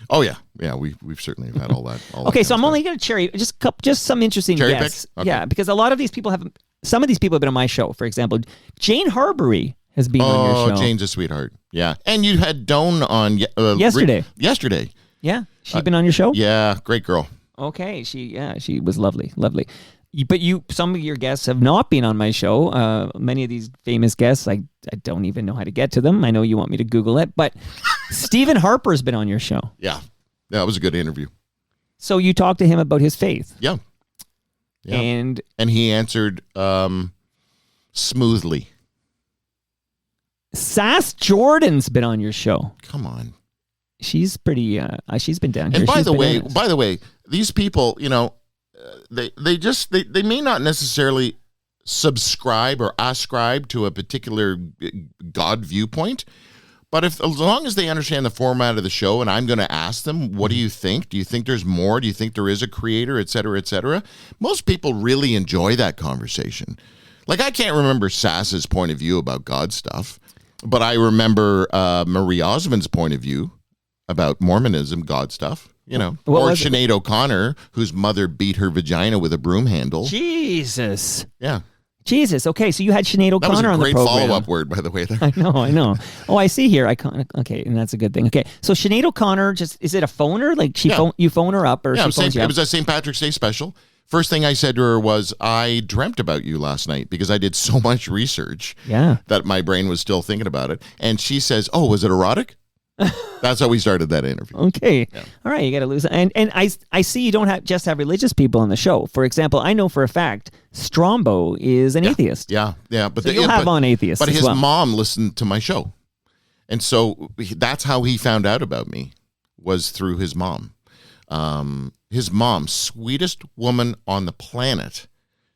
Oh, yeah. Yeah, we've certainly had all that. Okay, so I'm only going to just some interesting guests. Okay. Yeah, because a lot of these people some of these people have been on my show. For example, Jane Harbury has been on your show. Oh, Jane's a sweetheart. Yeah. And you had Doan on yesterday. Yesterday. Yeah. She's been on your show? Yeah, great girl. Okay, she was lovely. But some of your guests have not been on my show. Many of these famous guests, I don't even know how to get to them. I know you want me to Google it, but Stephen Harper's been on your show. Yeah, it was a good interview. So you talked to him about his faith. Yeah. And he answered smoothly. Sass Jordan's been on your show. Come on. She's pretty. She's been down here. And by the way, these people, they may not necessarily subscribe or ascribe to a particular God viewpoint, but as long as they understand the format of the show, and I'm going to ask them, what do you think? Do you think there's more? Do you think there is a creator, et cetera, et cetera? Most people really enjoy that conversation. Like, I can't remember Sass's point of view about God stuff, but I remember Marie Osmond's point of view about Mormonism, God stuff, or Sinead O'Connor, whose mother beat her vagina with a broom handle. Jesus. Yeah. Jesus. Okay, so you had Sinead O'Connor on the program. That was a great follow-up word, by the way. There. I know. Oh, I see here. Okay, and that's a good thing. Okay, so Sinead O'Connor, is it a phoner? Like you phone her up, or she phones you it up? was a St. Patrick's Day special. First thing I said to her was, I dreamt about you last night because I did so much research that my brain was still thinking about it. And she says, oh, was it erotic? That's how we started that interview. Okay. Yeah. All right, you got to lose. And I see you don't have religious people on the show. For example, I know for a fact Strombo is an atheist. Yeah. But so you'll have on atheists. But his mom listened to my show. And so that's how he found out about me, was through his mom. His mom, sweetest woman on the planet,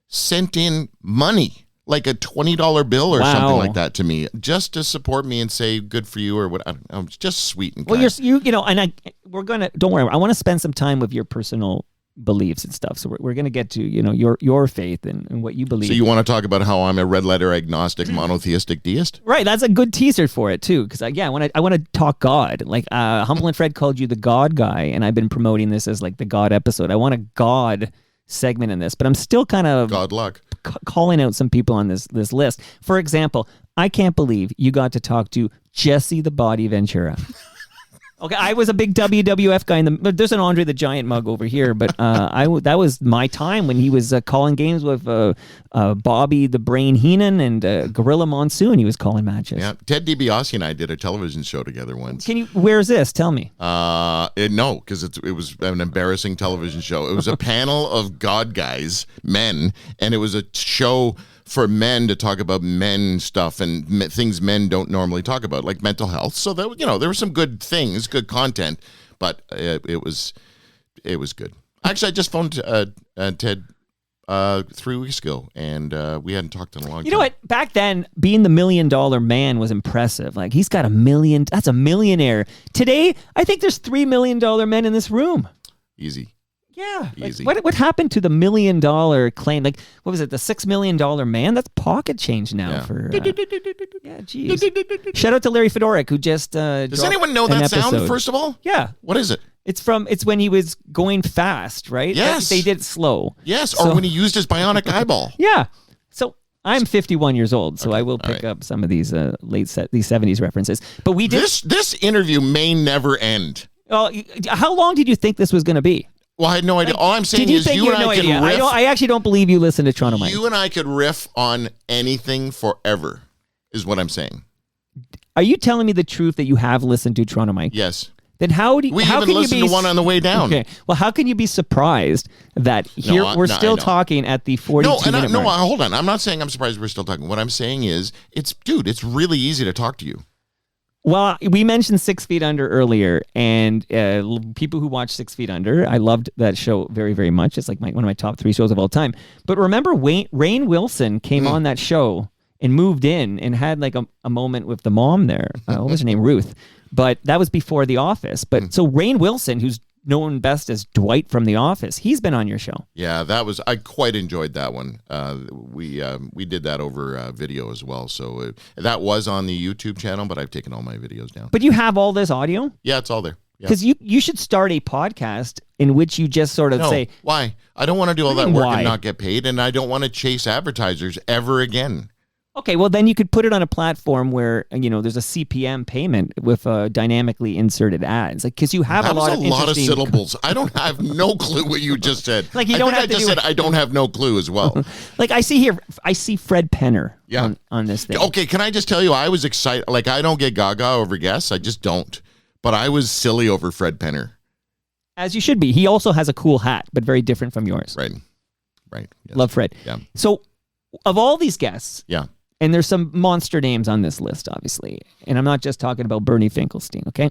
sent in money, like a $20 bill or something like that to me, just to support me and say good for you or what. I don't know. It's just sweet and kind. Well, don't worry. I want to spend some time with your personal beliefs and stuff. So we're going to get to, your faith and what you believe. So you want to talk about how I'm a red letter agnostic monotheistic deist? Right. That's a good teaser for it too. Because I want to talk God. Like Humble and Fred called you the God guy, and I've been promoting this as like the God episode. I want a God segment in this, but I'm still kind of God luck calling out some people on this list. For example, I can't believe you got to talk to Jesse the Body Ventura. Okay, I was a big WWF guy. There's an Andre the Giant mug over here, but that was my time when he was calling games with Bobby the Brain Heenan and Gorilla Monsoon. He was calling matches. Yeah, Ted DiBiase and I did a television show together once. Where's this? Tell me. No, because it was an embarrassing television show. It was a panel of God guys, men, and it was a show for men to talk about men stuff and things men don't normally talk about, like mental health. So that, there were some good things, good content, but it was good. Actually, I just phoned Ted 3 weeks ago, and we hadn't talked in a long time. You know what? Back then, being the $1 million man was impressive. Like, he's got $1 million. That's a millionaire. Today, I think there's $3 million men in this room. Easy. Yeah. Easy. Like, what happened to the $1 million claim? Like, what was it? The $6 million man? That's pocket change now for. Yeah, geez. Shout out to Larry Fedoruk, who just. Does anyone know that sound, first of all? Yeah. What is it? It's when he was going fast, right? Yes. They did it slow. Yes, or when he used his bionic eyeball. Yeah. So I'm 51 years old, so I will pick up some of these these 70s references. But we did. This interview may never end. How long did you think this was going to be? Well, I had no idea. All I'm saying is you and I could riff. I actually don't believe you listen to Toronto Mike. You and I could riff on anything forever, is what I'm saying. Are you telling me the truth that you have listened to Toronto Mike? Yes. Then how can you listened to one on the way down. Okay. Well, how can you be surprised that we're still talking at the 42-minute mark? Hold on. I'm not saying I'm surprised we're still talking. What I'm saying is, it's really easy to talk to you. Well, we mentioned 6 Feet Under earlier, and people who watch 6 Feet Under, I loved that show very, very much. It's like one of my top 3 shows of all time. But remember, Rainn Wilson came on that show and moved in and had like a moment with the mom there. What was her name? Ruth. But that was before The Office. But so Rainn Wilson, who's known best as Dwight from The Office, he's been on your show. Yeah, I quite enjoyed that one. We did that over video as well. So that was on the YouTube channel, but I've taken all my videos down. But you have all this audio? Yeah, it's all there. Because you should start a podcast in which you just sort of say... Why? I don't want to do all that work and not get paid, and I don't want to chase advertisers ever again. Okay, well, then you could put it on a platform where, there's a CPM payment with dynamically inserted ads. Like, because you have a lot of syllables. I have no clue what you just said. Like, you don't have to said I don't have no clue as well. Like, I see Fred Penner on this thing. Okay, can I just tell you, I was excited. Like, I don't get gaga over guests. I just don't. But I was silly over Fred Penner. As you should be. He also has a cool hat, but very different from yours. Right. Yes. Love Fred. Yeah. So, of all these guests... Yeah. And there's some monster names on this list, obviously. And I'm not just talking about Bernie Finkelstein, okay?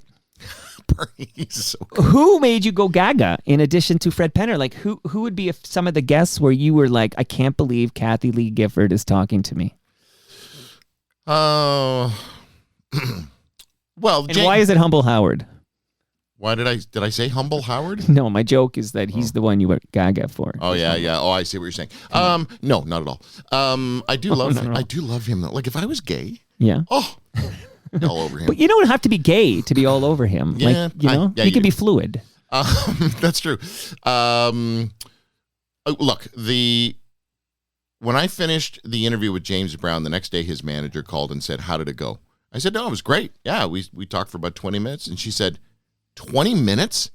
Bernie, he's so good. Who made you go gaga in addition to Fred Penner? Like, who would be some of the guests where you were like, I can't believe Kathy Lee Gifford is talking to me? Well, and why is it Humble Howard? Why did I say Humble Howard? No, my joke is that he's the one you went gaga for. Oh yeah. Oh, I see what you're saying. No, not at all. I do love him. I do love him. Like, if I was gay, all over him. But you don't have to be gay to be all over him. Yeah, you can be fluid. That's true. Look, when I finished the interview with James Brown, the next day his manager called and said, "How did it go?" I said, "No, it was great. Yeah, we talked for about 20 minutes," and she said, 20 minutes?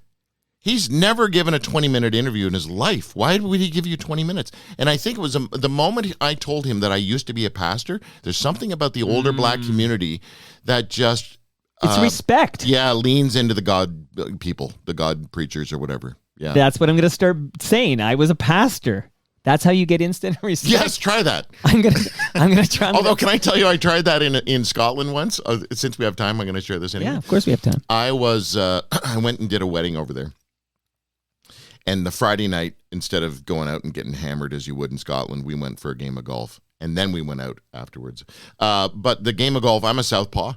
He's never given a 20-minute interview in his life. Why would he give you 20 minutes? And I think it was the moment I told him that I used to be a pastor, there's something about the older black community that just... It's respect. Yeah, leans into the God people, the God preachers or whatever. Yeah. That's what I'm going to start saying. I was a pastor. That's how you get instant respect. Yes, try that. I'm gonna try. Although, can I tell you, I tried that in Scotland once. Since we have time, I'm going to share this anyway. Yeah, of course we have time. I went and did a wedding over there. And the Friday night, instead of going out and getting hammered as you would in Scotland, we went for a game of golf. And then we went out afterwards. But the game of golf, I'm a southpaw.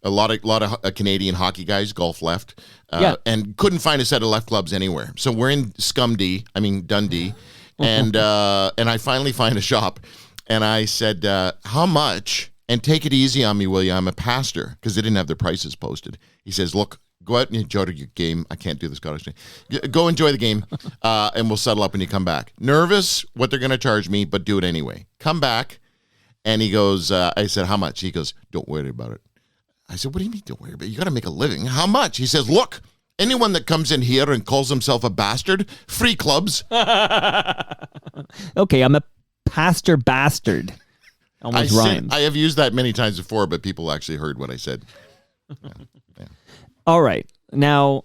A lot of Canadian hockey guys golf left. And couldn't find a set of left clubs anywhere. So we're in Dundee. And I finally find a shop, and I said, how much? And take it easy on me, will you? I'm a pastor, because they didn't have their prices posted. He says, look, go out and enjoy your game. I can't do the Scottish thing. Go enjoy the game, and we'll settle up when you come back. Nervous what they're going to charge me, but do it anyway. Come back, and he goes, I said, how much? He goes, don't worry about it. I said, what do you mean don't worry about it? You got to make a living. How much? He says, look. Anyone that comes in here and calls himself a bastard, free clubs. Okay, I'm a pastor bastard. Almost rhymes. I have used that many times before, but people actually heard what I said. Yeah. All right. Now,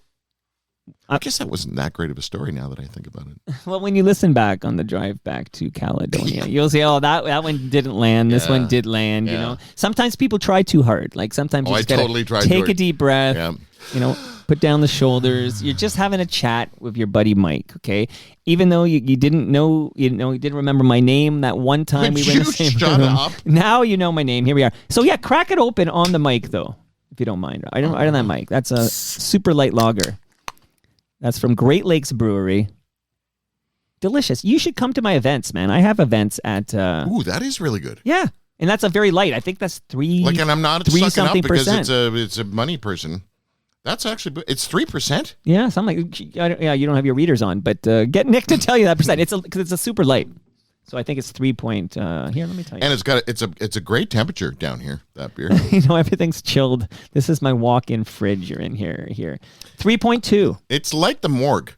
I guess that wasn't that great of a story now that I think about it. well, when you listen back on the drive back to Caledonia, you'll say, oh, that one didn't land. This one did land. You know, sometimes people try too hard. Like sometimes you just gotta take a deep breath. Yeah. You know, put down the shoulders. You're just having a chat with your buddy Mike, okay? Even though you didn't know, you didn't remember my name that one time we were in the same shut room. up? Now you know my name. Here we are. So yeah, crack it open on the mic though, if you don't mind. I don't that mic. That's a super light lager. That's from Great Lakes Brewery. Delicious. You should come to my events, man. I have events at. Ooh, that is really good. Yeah, and that's a very light. I think that's 3. Like, and I'm not sucking up because percent. it's a money person. That's actually, it's 3%? Yeah, something like, you don't have your readers on, but get Nick to tell you that percent. Because it's a super light. So I think it's 3 point, here, let me tell you. And it's a great temperature down here, that beer. Everything's chilled. This is my walk-in fridge you're in here. 3.2. It's like the morgue.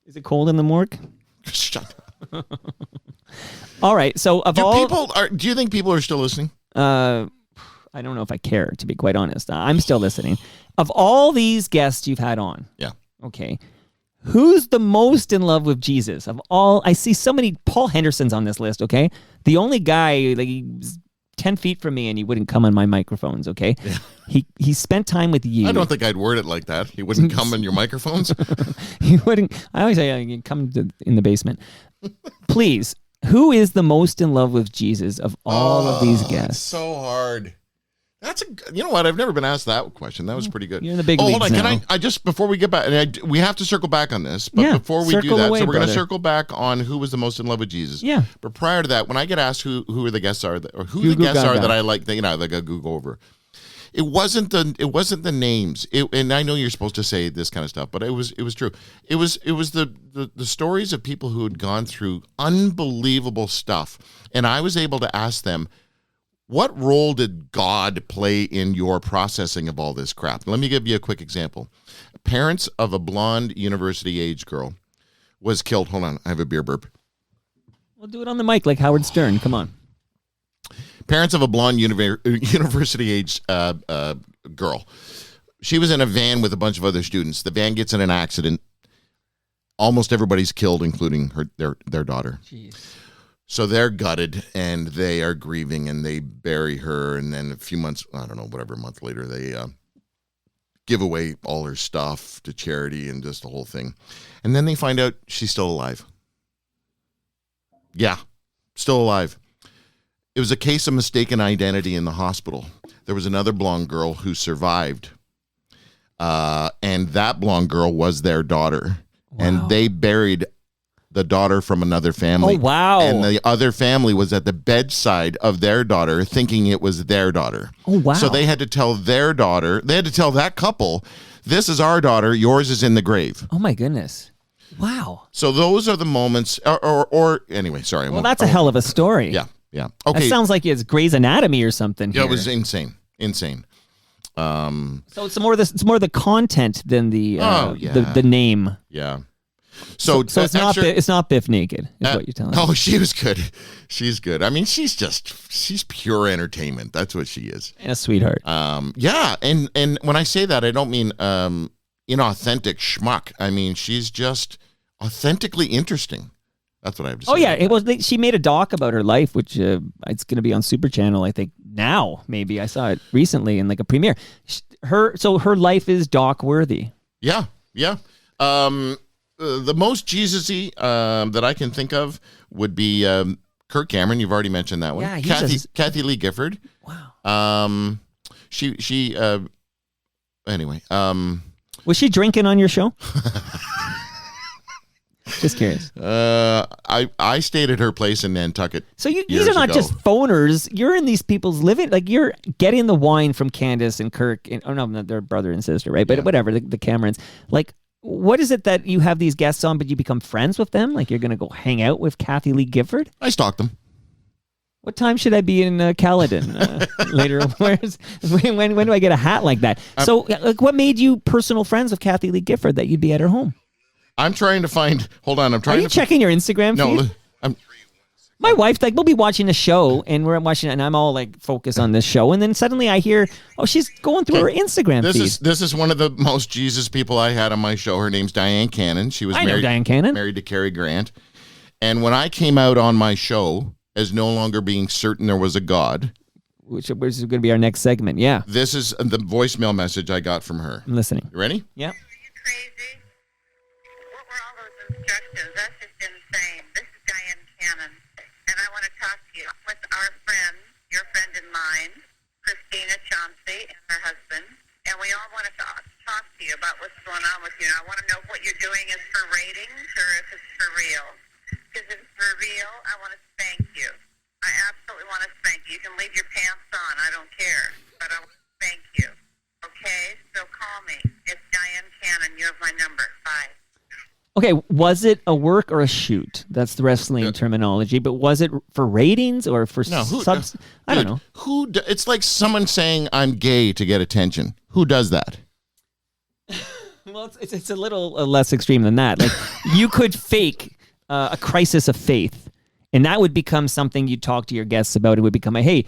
Is it cold in the morgue? Shut up. All right, so do you think people are still listening? I don't know if I care, to be quite honest. I'm still listening. Of all these guests you've had on, okay, who's the most in love with Jesus? Of all, I see so many Paul Hendersons on this list, okay? The only guy, like, he's 10 feet from me and he wouldn't come on my microphones, okay? Yeah. He spent time with you. I don't think I'd word it like that. He wouldn't come in your microphones? He wouldn't. I always say, come in the basement. Please, who is the most in love with Jesus of all of these guests? That's so hard. You know what? I've never been asked that question. That was pretty good. You're in the big leagues hold on. now. Can I just, before we get back, and we have to circle back on this, but before we do that, away, so we're going to brother. circle back on who was the most in love with Jesus. Yeah. But prior to that, when I get asked who the guests are, or who the guests are that I like, like I Google over, it wasn't the names. And I know you're supposed to say this kind of stuff, but it was true. It was the stories of people who had gone through unbelievable stuff, and I was able to ask them, what role did God play in your processing of all this crap? Let me give you a quick example. Parents of a blonde university-age girl was killed. Hold on, I have a beer burp. We'll do it on the mic like Howard Stern. Come on. Parents of a blonde university-age girl. She was in a van with a bunch of other students. The van gets in an accident. Almost everybody's killed, including their daughter. Jeez. So they're gutted and they are grieving and they bury her. And then a few months, I don't know, whatever, a month later, they give away all her stuff to charity and just the whole thing. And then they find out she's still alive. Yeah, still alive. It was a case of mistaken identity in the hospital. There was another blonde girl who survived. And that blonde girl was their daughter. Wow. And they buried the daughter from another family. Oh, wow. And the other family was at the bedside of their daughter thinking it was their daughter. Oh, wow. So they had to tell their daughter, they had to tell that couple, this is our daughter, yours is in the grave. Oh, my goodness. Wow. So those are the moments, or anyway, sorry. Well, that's a hell of a story. Yeah. Okay. That sounds like it's Grey's Anatomy or something. Yeah, it was insane. So it's more the content than the the name. Yeah. So it's not Biff naked, is what you're telling me. Oh, she was good. She's good. I mean, she's pure entertainment. That's what she is. And a sweetheart. Yeah, and when I say that, I don't mean inauthentic schmuck. I mean, she's just authentically interesting. That's what I have to say. Oh yeah, it was. She made a doc about her life, which it's going to be on Super Channel. I think now maybe I saw it recently in like a premiere. Her life is doc worthy. Yeah. The most Jesus-y that I can think of would be Kirk Cameron. You've already mentioned that one. Yeah, Kathy Lee Gifford. Wow. She anyway. Was she drinking on your show? Just curious. I stayed at her place in Nantucket. So these are not just phoners. You're in these people's living. Like you're getting the wine from Candace and Kirk. No, they're brother and sister, right? But whatever, the Camerons. Like, what is it that you have these guests on, but you become friends with them? Like you're going to go hang out with Kathy Lee Gifford? I stalked them. What time should I be in Caledon later? When do I get a hat like that? So, like, what made you personal friends with Kathy Lee Gifford that you'd be at her home? I'm trying to find. Hold on, Are you checking your Instagram feed? No, my wife, we'll be watching a show, and we're watching it, and I'm all like focused on this show, and then suddenly I hear, she's going through her Instagram feed. This is one of the most Jesus people I had on my show. Her name's Diane Cannon. She was Diane Cannon, married to Cary Grant, and when I came out on my show as no longer being certain there was a God, which is going to be our next segment. Yeah, this is the voicemail message I got from her. I'm listening. You ready? Yeah. Are you crazy? What were all those instructions? That's just insane. This is Diane Cannon, and I want to talk to you with our friend, your friend and mine, Christina Chauncey and her husband, and we all want to talk to you about what's going on with you. And I want to know if what you're doing is for ratings or if it's for real. Because if it's for real, I want to spank you. I absolutely want to spank you. You can leave your pants on. I don't care. But I want to spank you. Okay? So call me. It's Diane Cannon. You have my number. Bye. Okay, was it a work or a shoot? That's the wrestling terminology. But was it for ratings or for subs? I don't know. It's like someone saying I'm gay to get attention. Who does that? Well, it's a little less extreme than that. Like you could fake a crisis of faith, and that would become something you talk to your guests about. It would become the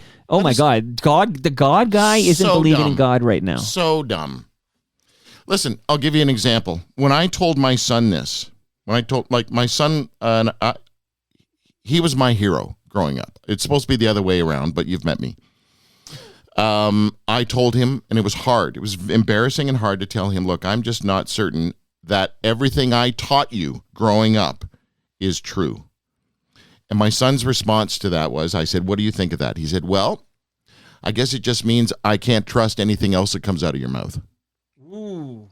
God guy isn't believing in God right now. So dumb. Listen, I'll give you an example. When I told my son this, my son, he was my hero growing up. It's supposed to be the other way around, but you've met me. I told him, and it was hard. It was embarrassing and hard to tell him, look, I'm just not certain that everything I taught you growing up is true. And my son's response to that was, I said, what do you think of that? He said, well, I guess it just means I can't trust anything else that comes out of your mouth. Ooh.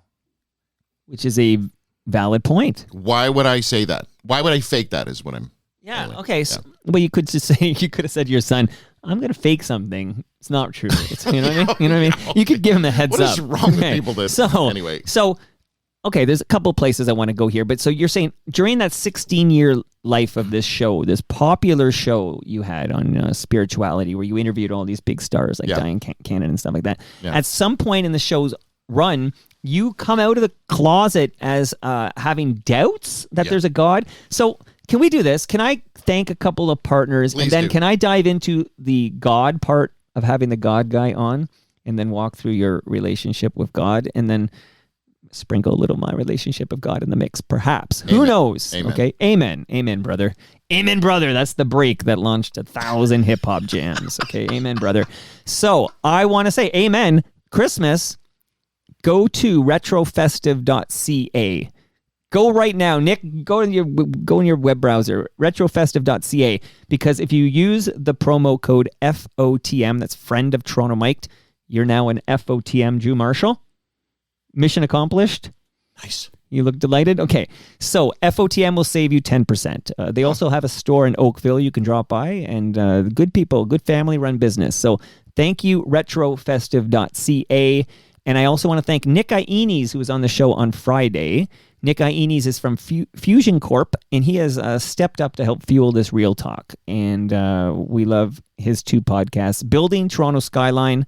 Which is a valid point. Why would I say that? Why would I fake that is what I'm... Yeah, okay. So, well, you could just say, you could have said to your son, I'm going to fake something. It's not true. It's, you know what I mean? You know what I mean? You could give him a heads up. What is wrong with people that... Anyway. So, okay, there's a couple places I want to go here. But so you're saying during that 16-year life of this show, this popular show you had on spirituality where you interviewed all these big stars like Diane Cannon and stuff like that. Yeah. At some point in the show's run, you come out of the closet as having doubts that there's a God. So can we do this? Can I thank a couple of partners? Please and then do. Can I dive into the God part of having the God guy on and then walk through your relationship with God and then sprinkle a little my relationship of God in the mix, perhaps. Amen. Who knows? Amen. Okay. Amen. Amen, brother. Amen, brother. That's the break that launched 1,000 hip-hop jams. Okay. Amen, brother. So I want to say amen. Christmas. Go to retrofestive.ca. Go right now, Nick. Go in your web browser, retrofestive.ca, because if you use the promo code FOTM, that's friend of Toronto Mike, you're now an FOTM Drew Marshall. Mission accomplished. Nice. You look delighted. Okay, so FOTM will save you 10%. They also have a store in Oakville you can drop by, and good people, good family-run business. So thank you, retrofestive.ca. And I also want to thank Nick Iones, who was on the show on Friday. Nick Iones is from Fusion Corp, and he has stepped up to help fuel this Real Talk. And we love his two podcasts, Building Toronto Skyline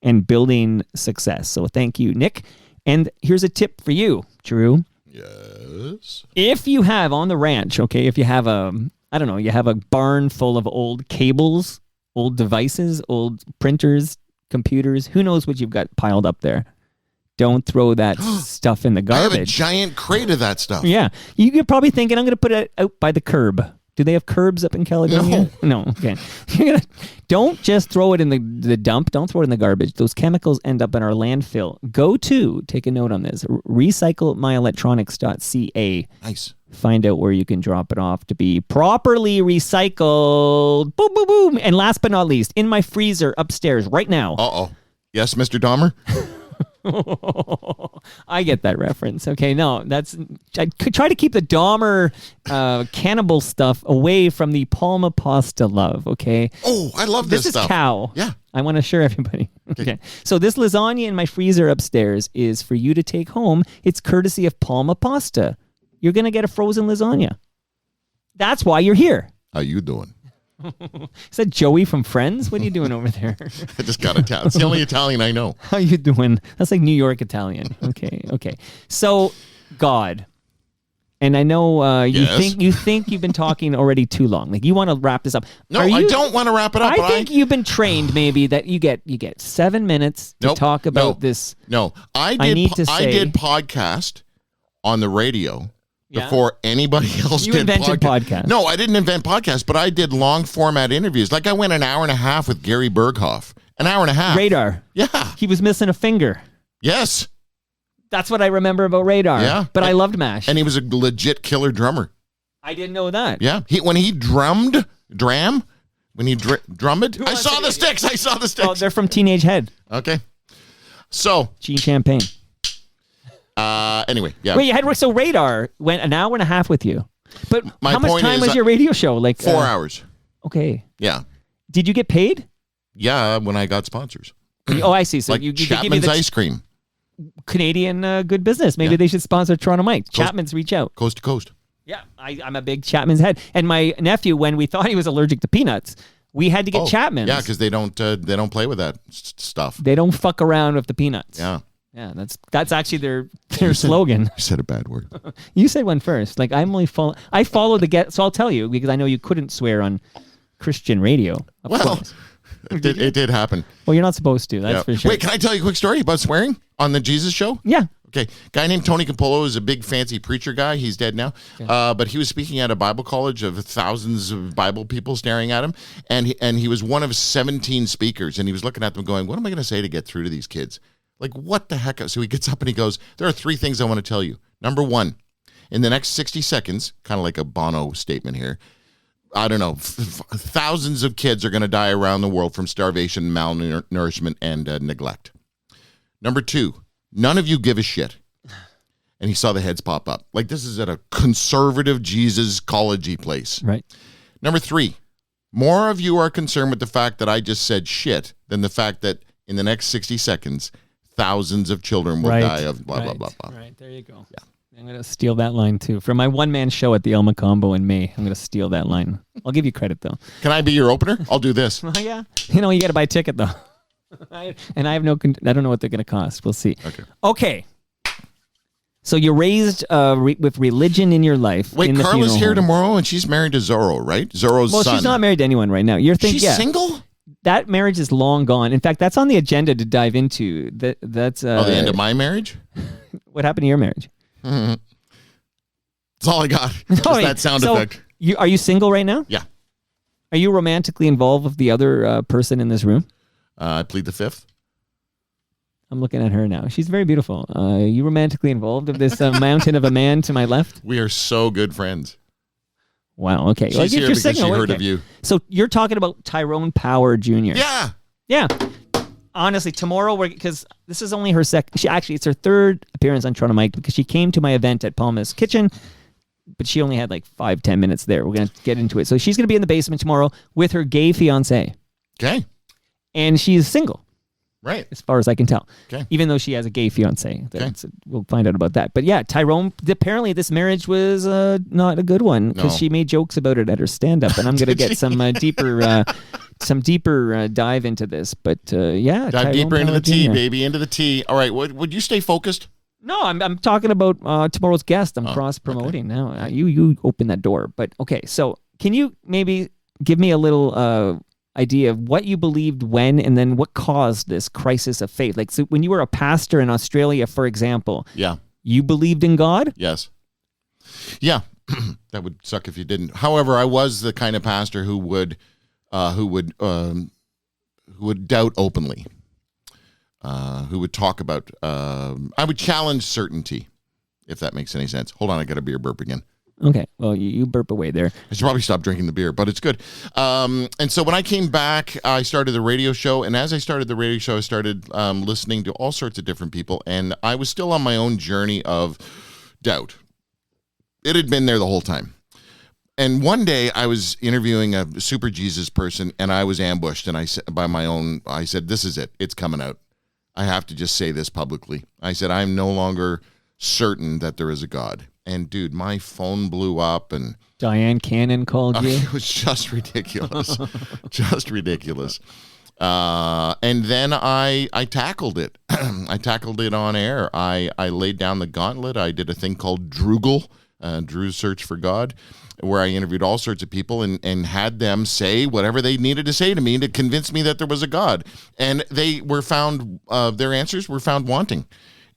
and building success. So thank you, Nick. And here's a tip for you, Drew. Yes. If you have on the ranch, okay, if you have you have a barn full of old cables, old devices, old printers, computers, who knows what you've got piled up there. Don't throw that stuff in the I have a garbage. giant crate of that stuff. Yeah. You're probably thinking, I'm going to put it out by the curb. Do they have curbs up in Caledonia? No. Okay. Don't just throw it in the dump. Don't throw it in the garbage. Those chemicals end up in our landfill. Take a note on this, recyclemyelectronics.ca. Nice. Find out where you can drop it off to be properly recycled. Boom, boom, boom. And last but not least, in my freezer upstairs right now. Uh-oh. Yes, Mr. Dahmer? I get that reference. Okay, no, I could try to keep the Dahmer cannibal stuff away from the Palma pasta love, okay? Oh, I love this This stuff. is cow. Yeah. I want to assure everybody. Okay. So this lasagna in my freezer upstairs is for you to take home. It's courtesy of Palma Pasta. You're going to get a frozen lasagna. That's why you're here. How you doing? Is that Joey from Friends? What are you doing over there? I just got Italian. It's the only Italian I know. How you doing? That's like New York Italian. Okay. So, God. And I know Yes. you think you've been talking already too long. Like you want to wrap this up. No, I don't want to wrap it up. I think you've been trained maybe that you get 7 minutes to Nope, talk about no. this. No, I did podcast on the radio before anybody else You did invented podcast. No, I didn't invent podcasts, but I did long format interviews. Like I went an hour and a half with Gary Berghoff. An hour and a half. Radar. Yeah. He was missing a finger. Yes. That's what I remember about Radar. Yeah. But I loved MASH. And he was a legit killer drummer. I didn't know that. Yeah. When he drummed, I saw the sticks. Oh, they're from Teenage Head. Okay. So, Gene Champagne. anyway, yeah. Wait, so Radar went an hour and a half with you. But My how much point time is, was your radio show? Like 4 hours. Okay. Yeah. Did you get paid? Yeah, when I got sponsors. Oh, I see. So Like you give me Chapman's the Ice Cream. Canadian good business. Maybe they should sponsor Toronto Mike. Chapman's, reach out. Coast to coast. Yeah, I'm a big Chapman's head. And my nephew, when we thought he was allergic to peanuts, we had to get Chapman's. Yeah, because they don't play with that stuff. They don't fuck around with the peanuts. Yeah. Yeah, that's actually their slogan. You said a bad word. You said one first. Like I follow the get. So I'll tell you because I know you couldn't swear on Christian radio. Of course. It did happen. Well, you're not supposed to. That's for sure. Wait, can I tell you a quick story about swearing on the Jesus Show? Yeah. Okay, guy named Tony Campolo is a big fancy preacher guy. He's dead now, but he was speaking at a Bible college of thousands of Bible people staring at him, and he was one of 17 speakers, and he was looking at them going, "What am I going to say to get through to these kids? Like, what the heck?" So he gets up and he goes, "There are 3 things I want to tell you. Number 1, in the next 60 seconds, kind of like a Bono statement here, I don't know, thousands of kids are going to die around the world from starvation, malnourishment, and neglect. Number 2, none of you give a shit." And he saw the heads pop up. Like, this is at a conservative Jesus college-y place. Right. Number 3, more of you are concerned with the fact that I just said shit than the fact that in the next 60 seconds, thousands of children will die of blah, blah, blah, blah. Right, there you go. Yeah. I'm going to steal that line, too. For my one-man show at the El Macombo in May, I'm going to steal that line. I'll give you credit, though. Can I be your opener? I'll do this. Oh, yeah. You know, you got to buy a ticket, though. I have no... I don't know what they're going to cost. We'll see. Okay. So you're raised with religion in your life. Wait, Carla's here tomorrow, and she's married to Zorro, right? Zorro's son. Well, she's not married to anyone right now. You're thinking... She's single? That marriage is long gone. In fact, that's on the agenda to dive into. That's the end of my marriage? What happened to your marriage? Mm-hmm. That's all I got. Just that sound effect. Are you single right now? Yeah. Are you romantically involved with the other person in this room? I plead the 5th. I'm looking at her now. She's very beautiful. Are you romantically involved with this mountain of a man to my left? We are so good friends. Wow. Okay. She's here because she heard of you. So you're talking about Tyrone Power Jr. Yeah. Yeah. Honestly, tomorrow, because this is only her second. It's her 3rd appearance on Toronto Mike because she came to my event at Palma's Kitchen, but she only had like 5-10 minutes there. We're going to get into it. So she's going to be in the basement tomorrow with her gay fiance. Okay. And she's single. Right. As far as I can tell. Okay. Even though she has a gay fiance. We'll find out about that. But yeah, Tyrone, apparently this marriage was not a good one because she made jokes about it at her stand-up. And I'm going to get some some deeper dive into this, but yeah, Dive Tyrone deeper into the Power tea, Jr. baby, into the tea. All right, would you stay focused? No, I'm talking about tomorrow's guest. I'm cross promoting now. You open that door, but okay. So can you maybe give me a little idea of what you believed when, and then what caused this crisis of faith? Like, so when you were a pastor in Australia, for example, Yeah. you believed in God? Yes. Yeah. That would suck if you didn't. However, I was the kind of pastor who would doubt openly. Who would talk about? I would challenge certainty, if that makes any sense. Hold on, I got a beer burp again. Okay, well, you burp away there. I should probably stop drinking the beer, but it's good. And so when I came back, I started the radio show. And as I started the radio show, I started listening to all sorts of different people. And I was still on my own journey of doubt. It had been there the whole time. And one day I was interviewing a super Jesus person, and I was ambushed. And I said, this is it. It's coming out. I have to just say this publicly. I said, I'm no longer certain that there is a God. And dude, my phone blew up, and Diane Cannon called you. it was just ridiculous, just ridiculous. And then I tackled it. I tackled it on air. I laid down the gauntlet. I did a thing called Droogle, Drew's Search for God, where I interviewed all sorts of people and had them say whatever they needed to say to me to convince me that there was a God. And they were found, their answers were found wanting.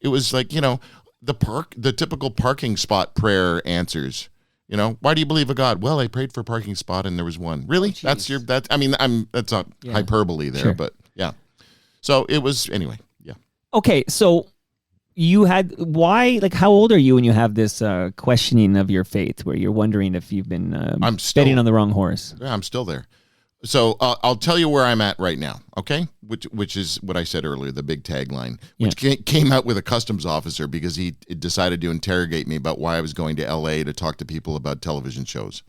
It was like, the typical parking spot prayer answers. Why do you believe a God? Well, I prayed for a parking spot and there was one. Really? That's not hyperbole there, Sure. but yeah. So it was, anyway, yeah. Okay, so you had, how old are you when you have this questioning of your faith, where you're wondering if you've been betting on the wrong horse? Yeah, I'm still there. So I'll tell you where I'm at right now, okay? Which is what I said earlier, the big tagline, which came out with a customs officer because he decided to interrogate me about why I was going to L.A. to talk to people about television shows.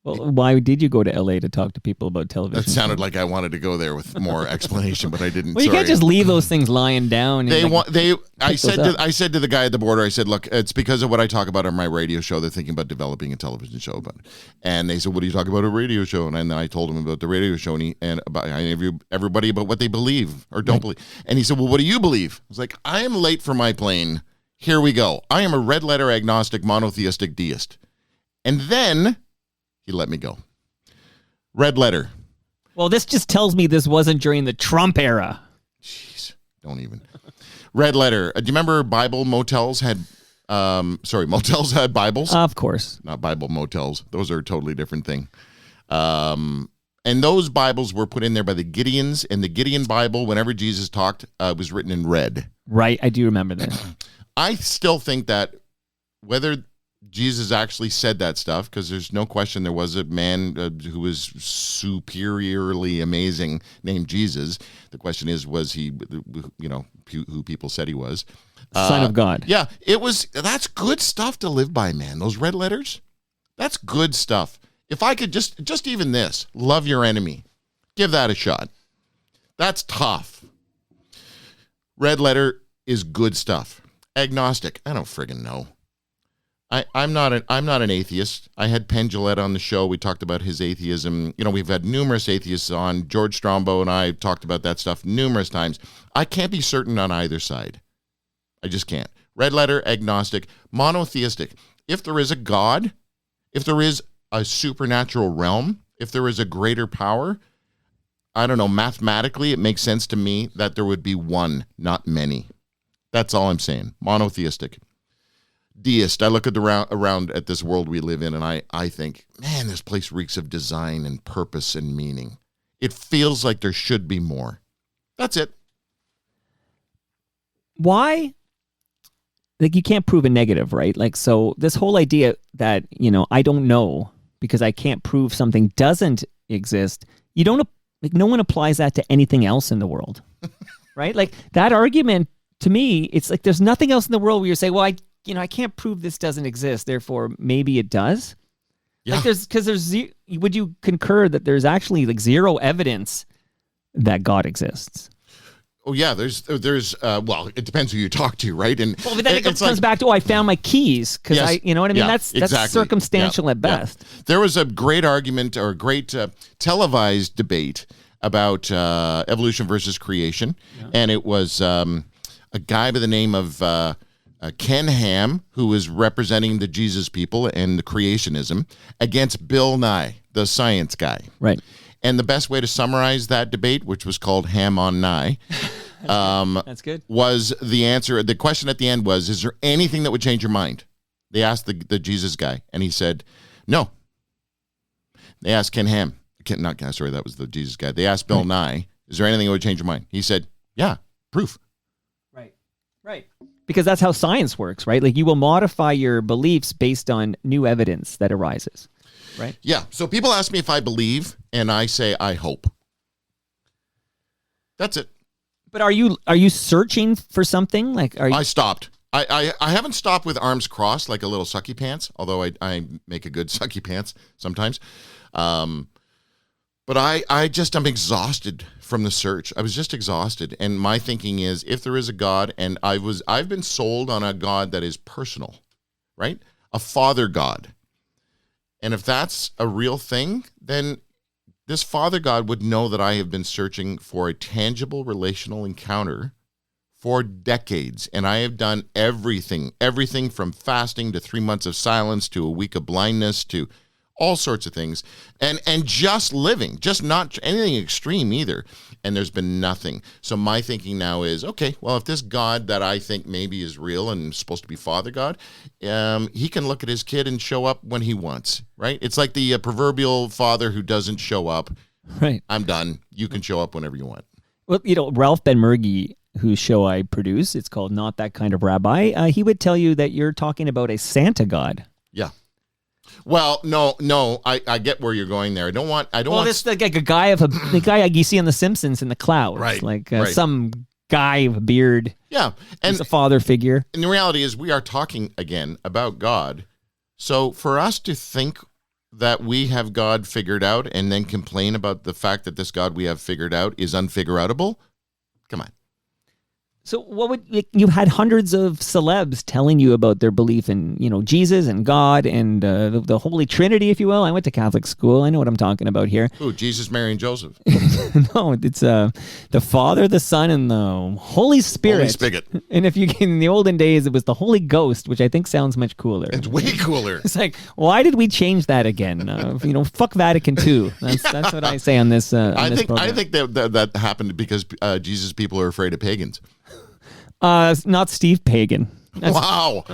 Well, why did you go to L.A. to talk to people about television? That sounded like I wanted to go there with more explanation, but I didn't. Well, you can't just leave those things lying down. I said to the guy at the border, I said, look, it's because of what I talk about on my radio show. They're thinking about developing a television show about it. And they said, what do you talk about a radio show? And then I told him about the radio show, I interview everybody about what they believe or don't believe. And he said, well, what do you believe? I was like, I am late for my plane. Here we go. I am a red letter agnostic monotheistic deist. And then he let me go. Red letter. Well, this just tells me this wasn't during the Trump era. Jeez, don't even. Red letter. Do you remember Bible motels had, motels had Bibles? Of course. Not Bible motels. Those are a totally different thing. And those Bibles were put in there by the Gideons, and the Gideon Bible, whenever Jesus talked, was written in red. Right, I do remember that. I still think that whether Jesus actually said that stuff, because there's no question there was a man who was superiorly amazing named Jesus. The question is, was he, who people said he was? Son of God. Yeah, that's good stuff to live by, man. Those red letters, that's good stuff. If I could just even this, love your enemy, give that a shot. That's tough. Red letter is good stuff. Agnostic, I don't friggin' know. I'm not an atheist. I had Penn Jillette on the show. We talked about his atheism. We've had numerous atheists on. George Strombo and I talked about that stuff numerous times. I can't be certain on either side. I just can't. Red letter, agnostic, monotheistic. If there is a God, if there is a supernatural realm, if there is a greater power, I don't know, mathematically it makes sense to me that there would be one, not many. That's all I'm saying. Monotheistic. Deist. I look around at this world we live in, and I think, man, this place reeks of design and purpose and meaning. It feels like there should be more. That's it. Why? Like, you can't prove a negative, right? Like, so this whole idea that, I don't know because I can't prove something doesn't exist. No one applies that to anything else in the world, right? Like, that argument, to me, it's like there's nothing else in the world where you say, well, I can't prove this doesn't exist, therefore maybe it does. Yeah. Like would you concur that there's actually like zero evidence that God exists? Oh yeah, there's well, it depends who you talk to, right? And Well, but then it it's comes back to, I found my keys because Yes. you know what I mean? Yeah, That's exactly. circumstantial Yeah, at yeah. best. There was a great argument or a great televised debate about evolution versus creation, and it was a guy by the name of Ken Ham, who was representing the Jesus people and the creationism, against Bill Nye, the science guy. Right. And the best way to summarize that debate, which was called Ham on Nye, That's good. was the answer. The question at the end was, is there anything that would change your mind? They asked the Jesus guy, and he said, no. They asked Ken Ham. Sorry, that was the Jesus guy. They asked Bill Nye, is there anything that would change your mind? He said, yeah, proof. Right. Because that's how science works, right? Like you will modify your beliefs based on new evidence that arises. Right. Yeah. So people ask me if I believe, and I say I hope. That's it. But are you searching for something? Like are you I stopped. I haven't stopped with arms crossed like a little sucky pants, although I make a good sucky pants sometimes. But I'm exhausted from the search. I was just exhausted. And my thinking is, if there is a God, and I've been sold on a God that is personal, right? A father God. And if that's a real thing, then this Father God would know that I have been searching for a tangible relational encounter for decades. And I have done everything from fasting to 3 months of silence to a week of blindness to all sorts of things. And just living, just not anything extreme either. And there's been nothing. So my thinking now is, okay, well, if this God that I think maybe is real and supposed to be Father God, he can look at his kid and show up when he wants, right? It's like the proverbial father who doesn't show up. right? I'm done. You can show up whenever you want. Well, Ralph Ben-Murgy, whose show I produce, it's called Not That Kind of Rabbi. He would tell you that you're talking about a Santa God. Yeah. Well, no, I get where you're going there. I don't want. This like a guy the guy like you see on The Simpsons in the clouds, Right, Like right. some guy with a beard. Yeah, and He's a father figure. And the reality is we are talking again about God. So for us to think that we have God figured out and then complain about the fact that this God we have figured out is unfigureoutable, come on. So what would you had hundreds of celebs telling you about their belief in Jesus and God and the Holy Trinity, if you will. I went to Catholic school. I know what I'm talking about here. Ooh, Jesus, Mary, and Joseph. No, it's the Father, the Son, and the Holy Spirit. Holy spigot. And if you in the olden days, it was the Holy Ghost, which I think sounds much cooler. It's way cooler. It's like, why did we change that again? Fuck Vatican II. That's what I say on this. I think that happened because Jesus people are afraid of pagans. Not Steve Pagan. Wow.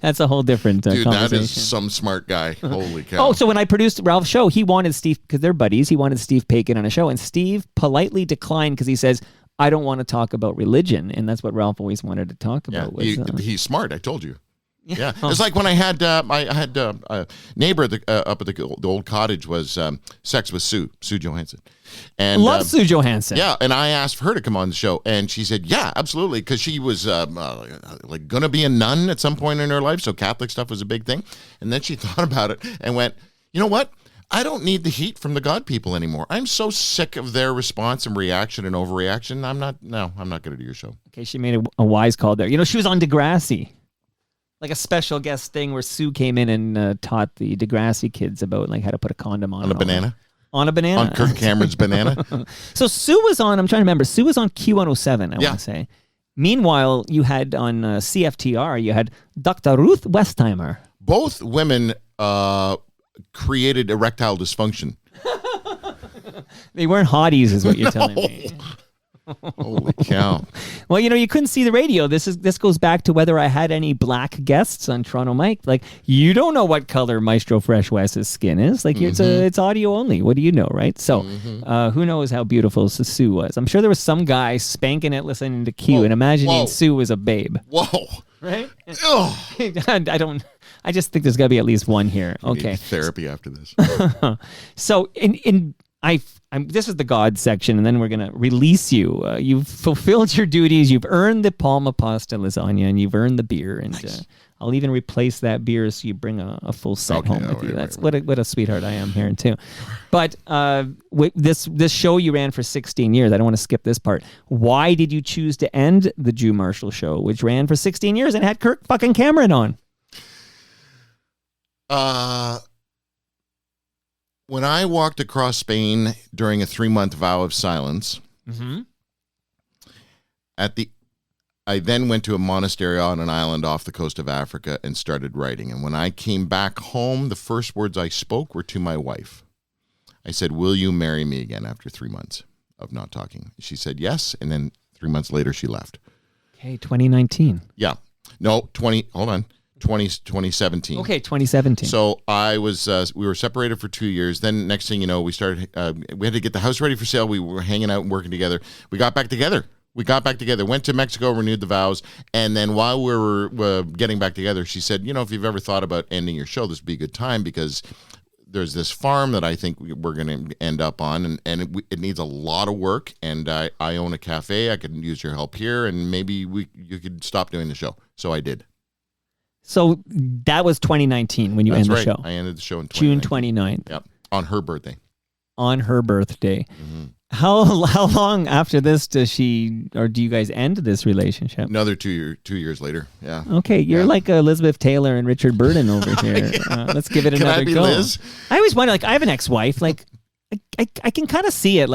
That's a whole different Dude, conversation. that is some smart guy. Holy cow. Oh, so when I produced Ralph's show, he wanted Steve, because they're buddies, he wanted Steve Pagan on a show, and Steve politely declined because he says, I don't want to talk about religion, and that's what Ralph always wanted to talk Yeah, about. Was, he's smart. I told you. Yeah, it's like when I had a neighbor up at the old cottage was Sex with Sue Johansson, and Love Sue Johansson. Yeah, and I asked for her to come on the show, and she said, "Yeah, absolutely," because she was like gonna be a nun at some point in her life, so Catholic stuff was a big thing. And then she thought about it and went, "You know what? I don't need the heat from the God people anymore. I'm so sick of their response and reaction and overreaction. I'm not going to do your show." Okay, she made a wise call there. She was on Degrassi. Like a special guest thing where Sue came in and taught the Degrassi kids about like how to put a condom on On a banana? On a banana. On Kirk Cameron's banana? So Sue was on, I'm trying to remember, Sue was on Q107, I Yeah. want to say. Meanwhile, you had on CFTR, you had Dr. Ruth Westheimer. Both women created erectile dysfunction. They weren't hotties, is what you're telling me. Holy cow. Well, you couldn't see the radio. This goes back to whether I had any black guests on Toronto Mike. Like, you don't know what color Maestro Fresh West's skin is. Like, it's audio only. What do you know, right? So, who knows how beautiful Sue was? I'm sure there was some guy spanking it listening to Q and imagining Sue was a babe. Whoa. Right? Ugh. I just think there's got to be at least one here. I need Okay. therapy after this. So in this is the God section, and then we're going to release you. You've fulfilled your duties. You've earned the Palma Pasta lasagna, and you've earned the beer. And Nice. I'll even replace that beer so you bring a full set Okay, home with right, you. That's right. what a sweetheart I am here too. But this show you ran for 16 years. I don't want to skip this part. Why did you choose to end the Jew Marshall show, which ran for 16 years and had Kirk fucking Cameron on? When I walked across Spain during a 3-month vow of silence, I then went to a monastery on an island off the coast of Africa and started writing. And when I came back home, the first words I spoke were to my wife. I said, "Will you marry me again?" after 3 months of not talking. She said yes, and then 3 months later she left. Okay, 2019. Yeah. No, 2017. Okay, 2017. So I was, we were separated for 2 years. Then next thing you know, we started, we had to get the house ready for sale. We were hanging out and working together. We got back together. Went to Mexico, renewed the vows. And then while we were getting back together, she said, if you've ever thought about ending your show, this would be a good time because there's this farm that I think we're going to end up on, and it needs a lot of work. And I own a cafe. I could use your help here, and maybe you could stop doing the show. So I did. So that was 2019 when you That's ended right. the show. I ended the show in June 2019. 29th. Yep. On her birthday. On her birthday. Mm-hmm. How long after this do you guys end this relationship? Another 2 years later. Yeah. Okay, you're like Elizabeth Taylor and Richard Burden over here. Let's give it Can another I be go. Liz? I always wonder, I have an ex-wife, I can kind of see it,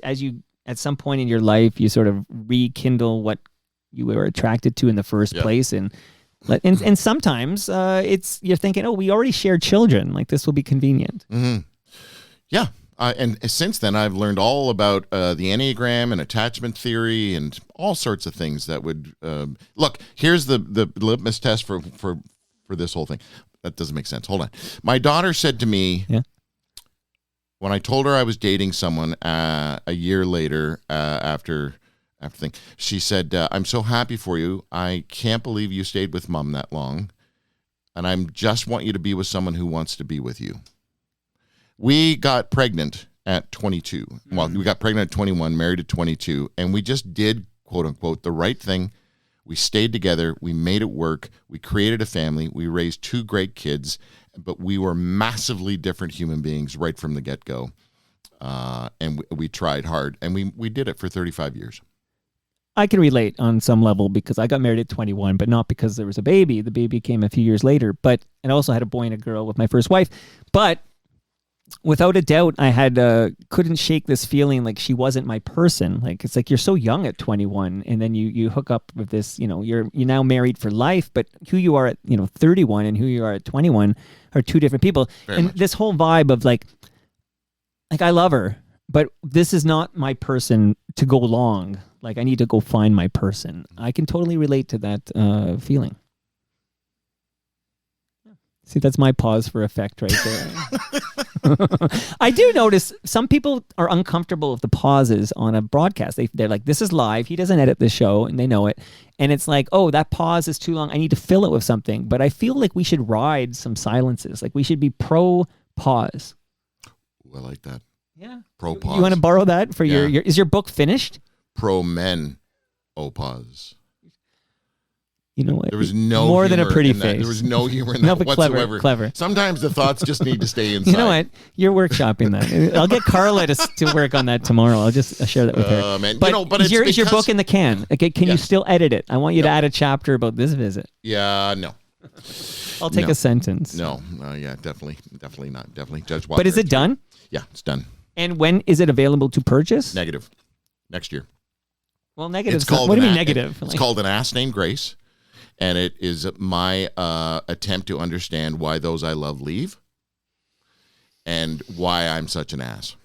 as you at some point in your life you sort of rekindle what you were attracted to in the first place, and sometimes you're thinking, oh, we already share children, this will be convenient. Mm-hmm. Yeah. And since then, I've learned all about the Enneagram and attachment theory and all sorts of things that would look. Here's the litmus test for this whole thing. That doesn't make sense. Hold on. My daughter said to me, when I told her I was dating someone a year later after thing, she said, "I'm so happy for you. I can't believe you stayed with Mom that long, and I just want you to be with someone who wants to be with you." We got pregnant at 22. Well, we got pregnant at 21, married at 22, and we just did, quote unquote, the right thing. We stayed together. We made it work. We created a family. We raised 2 great kids, but we were massively different human beings right from the get-go. And we tried hard, and we did it for 35 years. I can relate on some level because I got married at 21, but not because there was a baby. The baby came a few years later, and I also had a boy and a girl with my first wife. But without a doubt, I had couldn't shake this feeling like she wasn't my person. It's like you're so young at 21, and then you hook up with this. You're now married for life, but who you are at 31 and who you are at 21 are two different people. Very much. This whole vibe of like I love her, but this is not my person to go long. I need to go find my person. I can totally relate to that feeling. See, that's my pause for effect right there. I do notice some people are uncomfortable with the pauses on a broadcast. They're like, this is live. He doesn't edit the show, and they know it. And it's like, oh, that pause is too long. I need to fill it with something. But I feel like we should ride some silences. We should be pro-pause. Ooh, I like that. Yeah. Pro-pause. You want to borrow that for Yeah. your... Is your book finished? Pro-men. Pause. You know what? There was no more than a humor pretty in that. face. There was no humor in No, that but whatsoever. clever. Sometimes the thoughts just need to stay inside. You know what? You're workshopping that. I'll get Carla to work on that tomorrow. I'll just share that with her. Man. But is your book in the can? Okay, can you still edit it? I want you to add a chapter about this visit. Yeah, no. I'll take a sentence. No, yeah, definitely not. Definitely, Judge Walker. But is it done? Yeah, it's done. And when is it available to purchase? Negative. Next year. Well, negative. It's called What do you mean negative? It's called An Ass Named Grace, and it is my attempt to understand why those I love leave, and why I'm such an ass.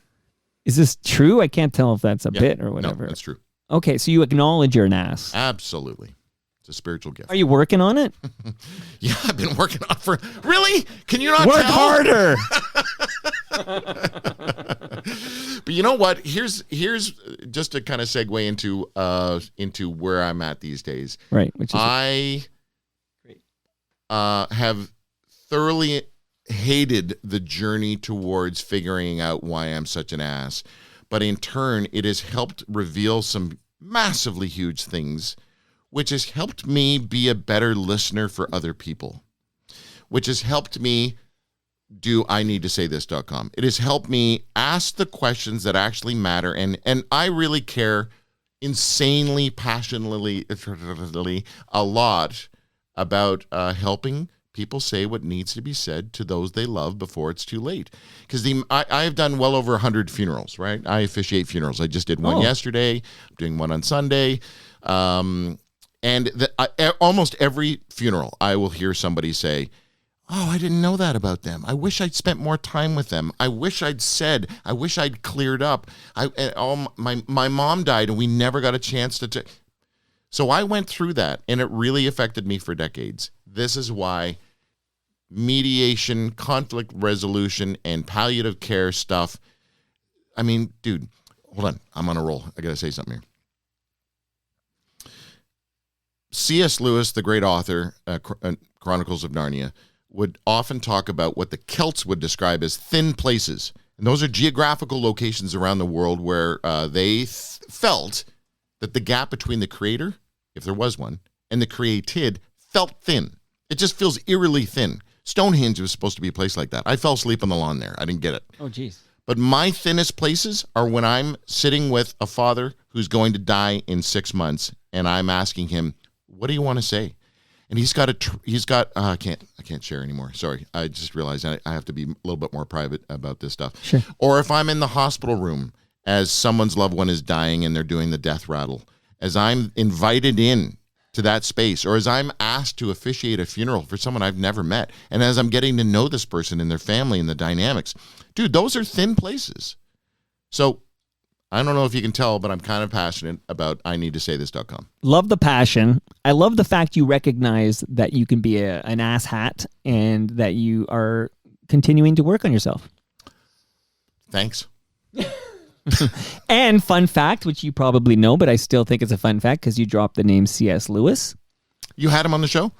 Is this true? I can't tell if that's a bit or whatever. No, that's true. Okay, so you acknowledge you're an ass. Absolutely. It's a spiritual gift. Are you working on it? Yeah, I've been working on for... Really? Can you not Work tell? harder. But you know what? Here's just to kind of segue into where I'm at these days. Right. Which is I have thoroughly hated the journey towards figuring out why I'm such an ass. But in turn, it has helped reveal some massively huge things, which has helped me be a better listener for other people, which has helped me do IneedToSayThis.com. It has helped me ask the questions that actually matter. And I really care insanely, passionately, a lot about helping people say what needs to be said to those they love before it's too late. Because I've done well over 100 funerals, right? I officiate funerals. I just did one yesterday. I'm doing one on Sunday. And almost every funeral, I will hear somebody say, oh, I didn't know that about them. I wish I'd spent more time with them. I wish I'd cleared up. My mom died and we never got a chance to. So I went through that and it really affected me for decades. This is why mediation, conflict resolution, and palliative care stuff. I mean, dude, hold on. I'm on a roll. I got to say something here. C.S. Lewis, the great author, Chronicles of Narnia, would often talk about what the Celts would describe as thin places. And those are geographical locations around the world where they felt that the gap between the creator, if there was one, and the created felt thin. It just feels eerily thin. Stonehenge was supposed to be a place like that. I fell asleep on the lawn there. I didn't get it. Oh, geez. But my thinnest places are when I'm sitting with a father who's going to die in 6 months, and I'm asking him, what do you want to say? And I can't share anymore. Sorry. I just realized I have to be a little bit more private about this stuff. Sure. Or if I'm in the hospital room as someone's loved one is dying and they're doing the death rattle, as I'm invited in to that space, or as I'm asked to officiate a funeral for someone I've never met, and as I'm getting to know this person and their family and the dynamics, dude, those are thin places. So I don't know if you can tell, but I'm kind of passionate about IneedToSayThis.com. Love the passion. I love the fact you recognize that you can be an ass hat and that you are continuing to work on yourself. Thanks. And fun fact, which you probably know, but I still think it's a fun fact because you dropped the name C.S. Lewis. You had him on the show?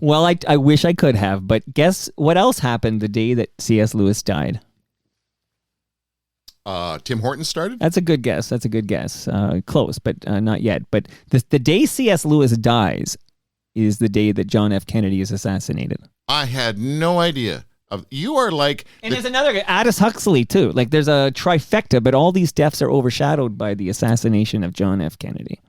Well, I wish I could have, but guess what else happened the day that C.S. Lewis died? Tim Hortons started? That's a good guess. Close, but not yet. But the day C.S. Lewis dies is the day that John F. Kennedy is assassinated. I had no idea. You are like... And there's another guy, Aldous Huxley, too. Like, there's a trifecta, but all these deaths are overshadowed by the assassination of John F. Kennedy.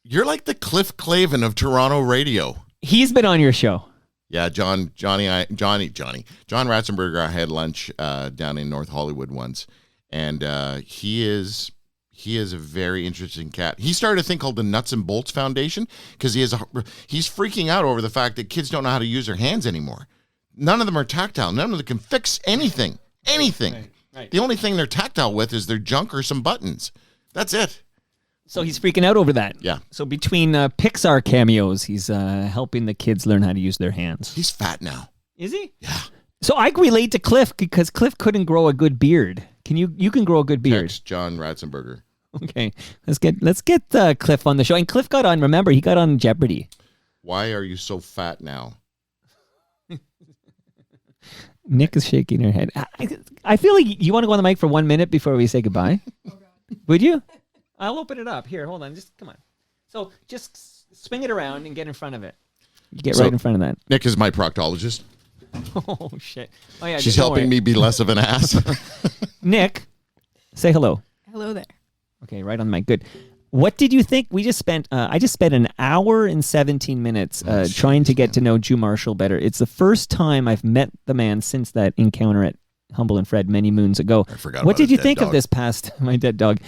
You're like the Cliff Clavin of Toronto radio. He's been on your show. Yeah, John Ratzenberger, I had lunch down in North Hollywood once, and he is a very interesting cat. He started a thing called the Nuts and Bolts Foundation because he's freaking out over the fact that kids don't know how to use their hands anymore. None of them are tactile. None of them can fix anything. Right. The only thing they're tactile with is their junk or some buttons. That's it. So he's freaking out over that. Yeah. So between Pixar cameos, he's helping the kids learn how to use their hands. He's fat now. Is he? Yeah. So I relate to Cliff because Cliff couldn't grow a good beard. You can grow a good beard. Text John Ratzenberger. Okay. Let's get Cliff on the show. And Cliff got on, remember, he got on Jeopardy. Why are you so fat now? Nick is shaking her head. I feel like you want to go on the mic for 1 minute before we say goodbye. Would you? I'll open it up. Here, hold on. Just come on. So just swing it around and get in front of it. You get right in front of that. Nick is my proctologist. Oh, shit. Oh, yeah. She's helping me be less of an ass. Nick, say hello. Hello there. Okay, right on the mic. Good. What did you think? I just spent an hour and 17 minutes trying to get to know Drew Marshall better. It's the first time I've met the man since that encounter at Humble and Fred many moons ago. I forgot. What did you think of this past my dead dog?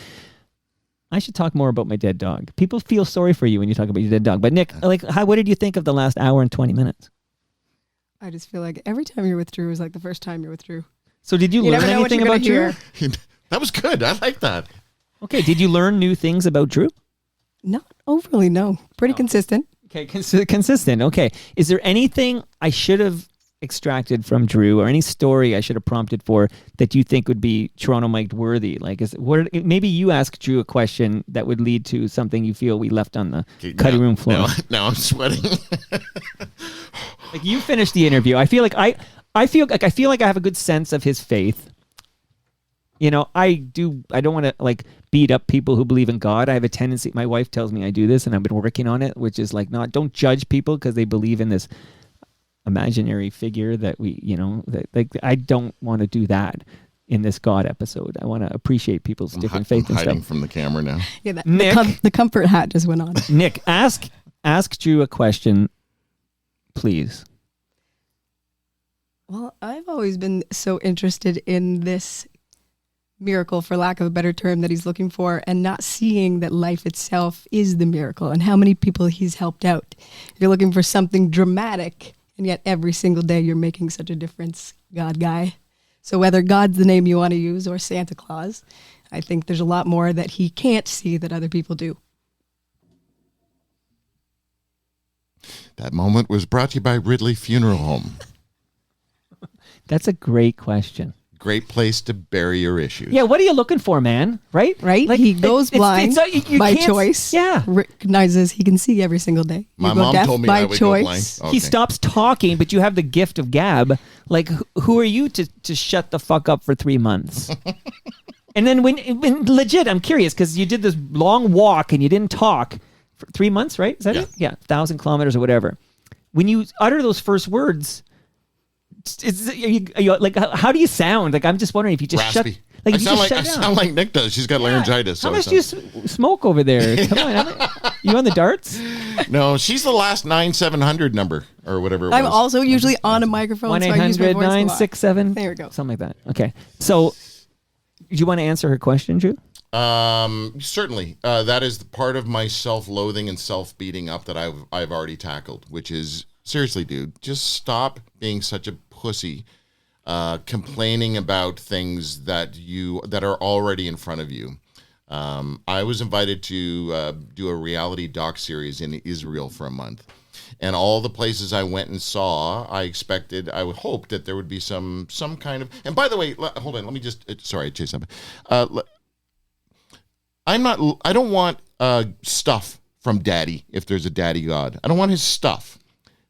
I should talk more about my dead dog. People feel sorry for you when you talk about your dead dog. But Nick, what did you think of the last hour and 20 minutes? I just feel like every time you're with Drew is like the first time you're with Drew. So did you learn anything about Drew? That was good. I like that. Okay, did you learn new things about Drew? Not overly, no. Pretty consistent. Okay, consistent. Okay. Is there anything I should have extracted from Drew or any story I should have prompted for that you think would be Toronto Mike worthy? Like, maybe you ask Drew a question that would lead to something you feel we left on the cutting room floor. Now I'm sweating. Like, you finished the interview. I feel like I feel like I have a good sense of his faith. You know, I don't want to like beat up people who believe in God. I have a tendency, my wife tells me I do this and I've been working on it, which is like don't judge people because they believe in this imaginary figure that I don't want to do that in this God episode. I want to appreciate people's different faith and hiding stuff. from the camera now. Yeah, Nick, the comfort hat just went on. Nick, ask Drew a question, please. Well, I've always been so interested in this miracle, for lack of a better term, that he's looking for, and not seeing that life itself is the miracle and how many people he's helped out. You're looking for something dramatic, and yet every single day you're making such a difference, God guy. So whether God's the name you want to use or Santa Claus, I think there's a lot more that he can't see that other people do. That moment was brought to you by Ridley Funeral Home. That's a great question. Great place to bury your issues. Yeah, what are you looking for, man? Right? Right? Like, He goes blind you by can't- choice. Yeah. Recognizes he can see every single day. My You go mom deaf told me by I would choice. go blind. Okay. He stops talking, but you have the gift of gab. Like, who are you to shut the fuck up for 3 months? And then when legit, I'm curious because you did this long walk and you didn't talk for 3 months, right? Is that it? Yeah, 1,000 kilometers or whatever. When you utter those first words, are you like, how do you sound? Like, I'm just wondering if you just Raspy. shut. Like, I if you sound just like shut down. I sound like Nick does. She's got laryngitis. How so much do you smoke over there? Come on, you on the darts? No, she's the last 9700 number or whatever it I'm was. also usually on a microphone, so I use my voice a lot. 1-800-967. There we go. Something like that. Okay. So, do you want to answer her question, Drew? Certainly. That is part of my self-loathing and self-beating up that I've already tackled, which is, seriously, dude, just stop being such a pussy, complaining about things that are already in front of you. I was invited to do a reality doc series in Israel for a month. And all the places I went and saw, I would hope that there would be some kind of, and by the way, hold on, let me just, sorry, I chased something. I don't want stuff from Daddy, if there's a Daddy God. I don't want his stuff.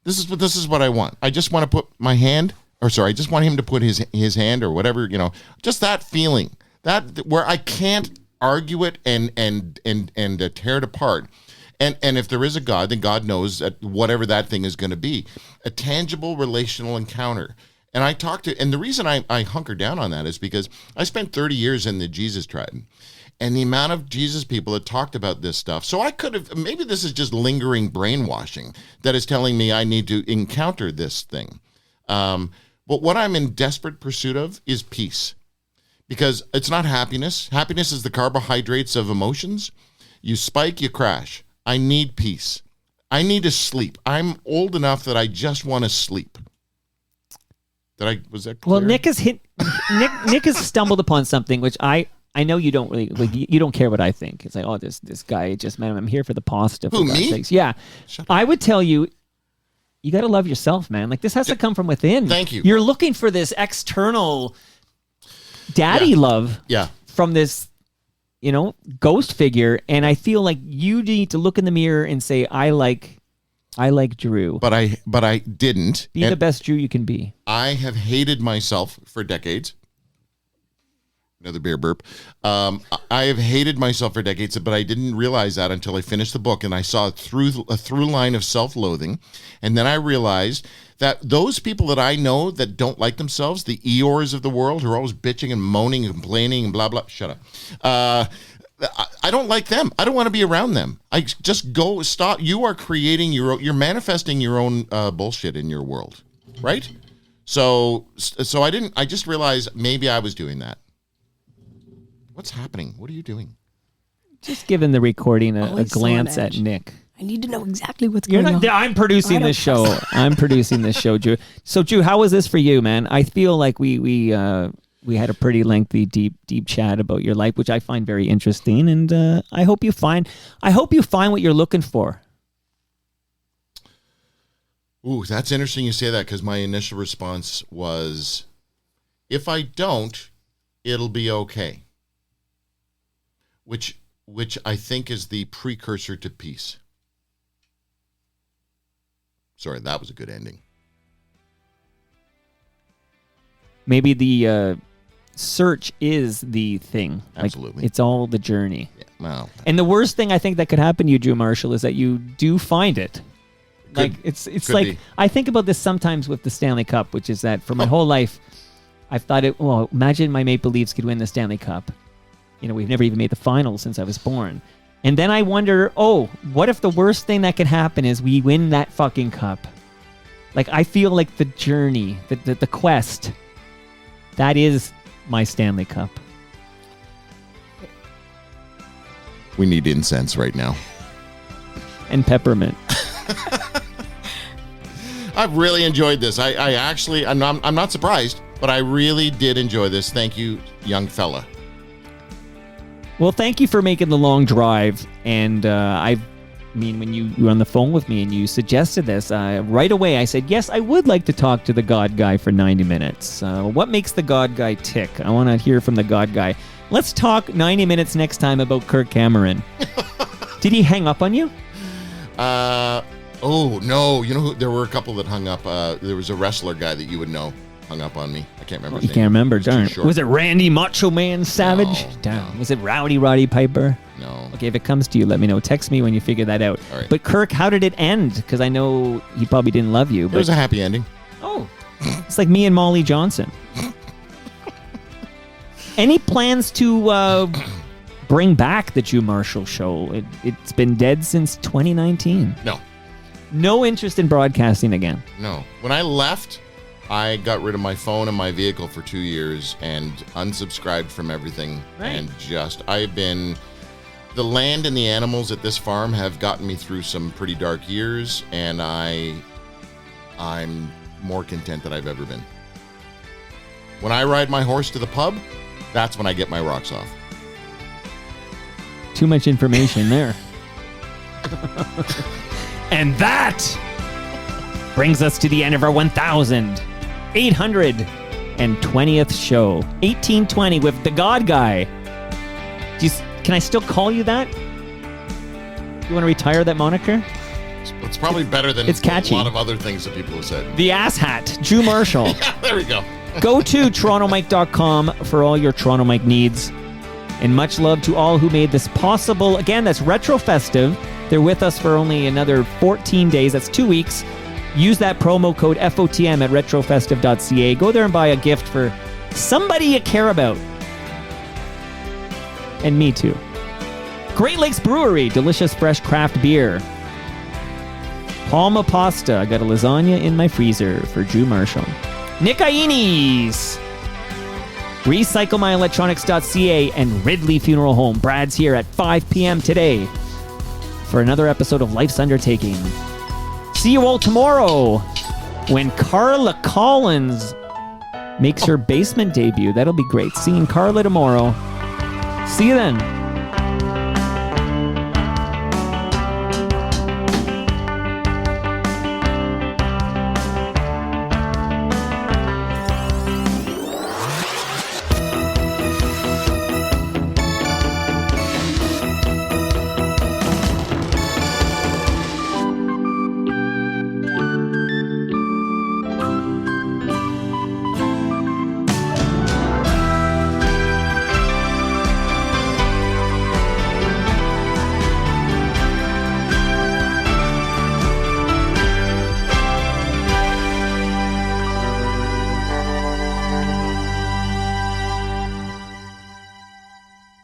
This is what I want. I just want to put my hand, I just want him to put his hand or whatever, just that feeling, that where I can't argue it and tear it apart. And if there is a God, then God knows that whatever that thing is going to be, a tangible relational encounter. And and the reason I hunker down on that is because I spent 30 years in the Jesus tribe. And the amount of Jesus people that talked about this stuff. So I could have, maybe this is just lingering brainwashing that is telling me I need to encounter this thing. But what I'm in desperate pursuit of is peace. Because it's not happiness. Happiness is the carbohydrates of emotions. You spike, you crash. I need peace. I need to sleep. I'm old enough that I just want to sleep. Was that clear? Well, Nick has stumbled upon something which I know you don't really like. You don't care what I think. It's like, oh, this guy just, man, I'm here for the positive. Who, me? Sakes. Yeah, I would tell you, you got to love yourself, man. Like, this has to come from within. Thank you. You're looking for this external daddy love. Yeah. From this, ghost figure, and I feel like you need to look in the mirror and say, I like Drew. But I didn't. Be the best Drew you can be. I have hated myself for decades. Another beer burp. I have hated myself for decades, but I didn't realize that until I finished the book and I saw a through line of self-loathing. And then I realized that those people that I know that don't like themselves, the Eeyores of the world who are always bitching and moaning and complaining and blah, blah, shut up. I don't like them. I don't want to be around them. I just stop. You are creating you're manifesting your own bullshit in your world, right? So I just realized maybe I was doing that. What's happening? What are you doing? Just giving the recording a Always glance on at edge. Nick. I need to know exactly what's You're going not. on. I'm producing this show. I'm producing this show, Drew. So, Drew, how was this for you, man? I feel like we had a pretty lengthy, deep chat about your life, which I find very interesting, and I hope you find what you're looking for. Ooh, that's interesting you say that, because my initial response was, if I don't, it'll be okay. Which I think is the precursor to peace. Sorry, that was a good ending. maybe the search is the thing. Absolutely. Like, it's all the journey. Yeah, well, And the worst thing I think that could happen to you, Drew Marshall, is that you do find it. Like it's could like be. I think about this sometimes with the Stanley Cup, which is that for my whole life, I've thought it. Well, imagine my Maple Leafs could win the Stanley Cup. You know, we've never even made the finals since I was born. And then I wonder, what if the worst thing that could happen is we win that fucking cup? Like, I feel like the journey, the quest, that is my Stanley Cup. we need incense right now. And peppermint. I've really enjoyed this. I actually, I'm not surprised, but I really did enjoy this. Thank you, young fella. Well, thank you for making the long drive. And when you were on the phone with me and you suggested this, right away I said, yes, I would like to talk to the God Guy for 90 minutes. What makes the God Guy tick? I want to hear from the God Guy. Let's talk 90 minutes next time about Kirk Cameron. Did he hang up on you? Oh, no. You know who? There were a couple that hung up. There was a wrestler guy that you would know hung up on me. I can't remember his You name. can't remember, It was too darn. short. Was it Randy Macho Man Savage? No, Darn. no. Was it Roddy Piper? No. Okay, if it comes to you, let me know. Text me when you figure that out. All right. But Kirk, how did it end? Because I know he probably didn't love you. It But was a happy ending. oh, it's like me and Molly Johnson. Any plans to bring back the Drew Marshall Show? It's been dead since 2019. No. No interest in broadcasting again. No. When I left, I got rid of my phone and my vehicle for 2 years and unsubscribed from everything. Right. And the land and the animals at this farm have gotten me through some pretty dark years, and I'm more content than I've ever been. When I ride my horse to the pub, that's when I get my rocks off. Too much information there. And that brings us to the end of our 1,820th show. 1820 with the God Guy. Can I still call you that? You want to retire that moniker? It's probably better than It's catchy. a lot of other things that people have said. The Ass Hat, Drew Marshall. There we go. Go to TorontoMike.com for all your Toronto Mike needs. And much love to all who made this possible. Again, that's Retro Festive. They're with us for only another 14 days. That's 2 weeks. Use that promo code FOTM at retrofestive.ca. Go there and buy a gift for somebody you care about. And me too. Great Lakes Brewery, delicious fresh craft beer. Palma Pasta, I got a lasagna in my freezer for Drew Marshall. Nick Iones, RecycleMyElectronics.ca, and Ridley Funeral Home. Brad's here at 5 p.m. today for another episode of Life's Undertaking. See you all tomorrow when Carla Collins makes her basement debut. That'll be great. Seeing Carla tomorrow. See you then.